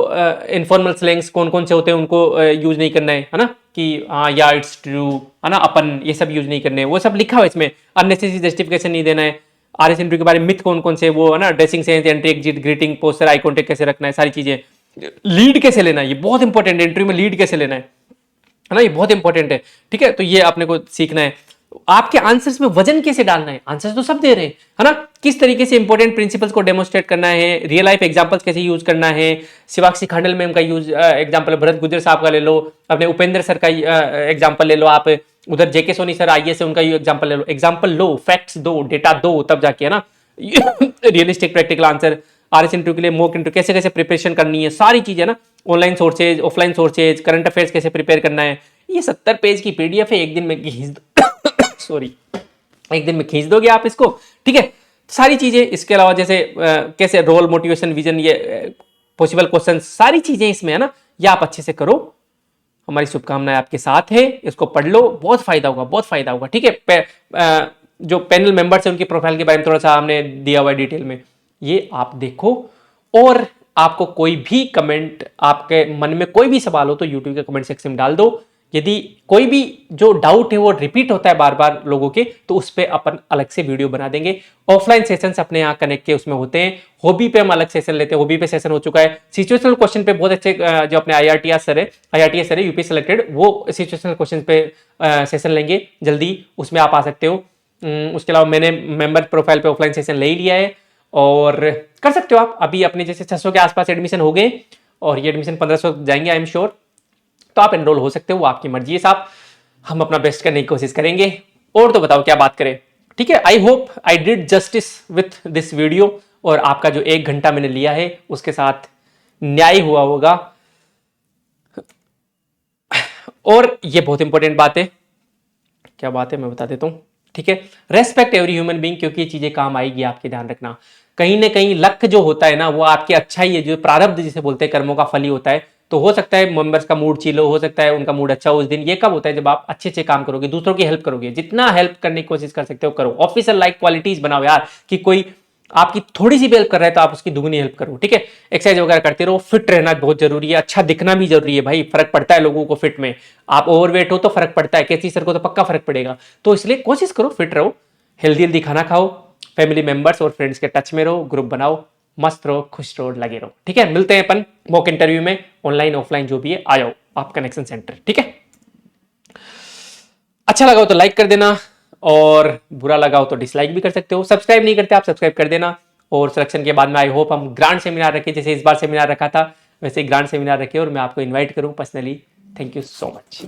इनफॉर्मल स्लैंग्स कौन कौन से होते हैं उनको यूज नहीं करना है ना। कि हाँ या इट्स ट्रू, है ना, अपन ये सब यूज नहीं करने, वो सब लिखा हुआ इसमें। अननेसेसरी जस्टिफिकेशन नहीं देना है। RS इंटरव्यू के बारे में मिथ कौन कौन से, वो है ना, dressing sense, entry exit, greeting, poster, eye contact कैसे रखना है, सारी चीजें। लीड कैसे लेना है, ये बहुत इंपॉर्टेंट है, इंटरव्यू में लीड कैसे लेना है ना, ये बहुत इंपॉर्टेंट है। ठीक है, तो ये आपने को सीखना है। आपके आंसर्स में वजन कैसे डालना है, आंसर्स तो सब दे रहे हैं, है ना, किस तरीके से इंपॉर्टेंट प्रिंसिपल्स को डेमोस्ट्रेट करना है, रियल लाइफ एग्जांपल्स कैसे यूज करना है। शिवाक्षी खांडल मैम का यूज एग्जांपल, भरत गुजर साहब का ले लो, अपने उपेंद्र सर का एग्जांपल ले लो, आप उधर जेके सोनी सर आईएएस है, उनका एग्जांपल ले लो। एग्जांपल लो, फैक्ट्स दो, डेटा दो, तब जाके, है ना, realistic practical answer. RS interview के लिए मॉक इंटरव्यू कैसे कैसे प्रिपरेशन करनी है, सारी चीजें ना, online sources, offline sources, current affairs कैसे प्रिपेयर करना है। ये 70 पेज की PDF है, एक दिन में खींच दो सॉरी, एक दिन में खींच दोगे आप इसको। ठीक है, सारी चीजें, इसके अलावा जैसे कैसे रोल, मोटिवेशन, विजन, ये पॉसिबल क्वेश्चन, सारी चीजें इसमें है ना, ये आप अच्छे से करो। हमारी शुभकामनाएं आपके साथ है, इसको पढ़ लो, बहुत फायदा होगा, बहुत फायदा होगा। ठीक है, जो पैनल मेंबर्स है उनकी प्रोफाइल के बारे में थोड़ा सा हमने दिया हुआ है डिटेल में, ये आप देखो। और आपको कोई भी कमेंट, आपके मन में कोई भी सवाल हो तो यूट्यूब के कमेंट सेक्शन में डाल दो। यदि कोई भी जो डाउट है वो रिपीट होता है बार बार लोगों के, तो उस पर अपन अलग से वीडियो बना देंगे। ऑफलाइन सेशंस अपने यहाँ कनेक्ट के उसमें होते हैं, हॉबी पे हम अलग सेशन लेते हैं, हॉबी पे सेशन हो चुका है। सिचुएशनल क्वेश्चन पे बहुत अच्छे जो अपने IRTS सर है यूपी सेलेक्टेड, वो सिचुएशनल क्वेश्चन पे सेशन लेंगे जल्दी, उसमें आप आ सकते हो। उसके अलावा मैंने मेंबर प्रोफाइल पे ऑफलाइन सेशन ले ही लिया है, और कर सकते हो आप। अभी अपने जैसे 600 के आसपास एडमिशन हो गए, और ये एडमिशन 1500 जाएंगे आई एम श्योर, तो आप एनरोल हो सकते हो, वो आपकी मर्जी है साहब। हम अपना बेस्ट करने की कोशिश करेंगे। और तो बताओ क्या बात करें। ठीक है, I hope I did justice with this video, और आपका जो 1 घंटा मैंने लिया है उसके साथ न्याय हुआ होगा। और ये बहुत इंपॉर्टेंट बात है, क्या बात है मैं बता देता हूं। ठीक है, रेस्पेक्ट एवरी ह्यूमन बीइंग, क्योंकि ये चीजें काम आएगी आपके, ध्यान रखना। कहीं ना कहीं लक जो होता है ना, वो आपकी अच्छा ही है, जो प्रारब्ध जिसे बोलते हैं, कर्मों का फल ही होता है। तो हो सकता है मेंबर्स का मूड चिल हो सकता है उनका मूड अच्छा हो उस दिन। ये कब होता है, जब आप अच्छे अच्छे काम करोगे, दूसरों की हेल्प करोगे, जितना हेल्प करने की कोशिश कर सकते हो करो। ऑफिसर लाइक क्वालिटीज बनाओ यार, कि कोई आपकी थोड़ी सी भी हेल्प कर रहा है तो आप उसकी दुगनी हेल्प करो। ठीक है, एक्सरसाइज वगैरह करते रहो, फिट रहना बहुत जरूरी है, अच्छा दिखना भी जरूरी है भाई, फर्क पड़ता है लोगों को फिट में। आप ओवरवेट हो तो फर्क पड़ता है, कैसी सर को तो पक्का फर्क पड़ेगा। तो इसलिए कोशिश करो फिट रहो, हेल्दी हेल्दी खाना खाओ, फैमिली मेंबर्स और फ्रेंड्स के टच में रहो, ग्रुप बनाओ, मस्त रहो, खुश रहो, लगे रहो। ठीक है, मिलते हैं अपन मॉक इंटरव्यू में, ऑनलाइन ऑफलाइन जो भी है, आ जाओ आप कनेक्शन सेंटर। ठीक है, अच्छा लगा हो तो लाइक कर देना, और बुरा लगा हो तो डिसलाइक भी कर सकते हो। सब्सक्राइब नहीं करते आप, सब्सक्राइब कर देना। और सिलेक्शन के बाद में आई होप हम ग्रांड सेमिनार रखें, जैसे इस बार सेमिनार रखा था वैसे ग्रांड सेमिनार रखे, और मैं आपको इन्वाइट करूं personally. Thank you so much.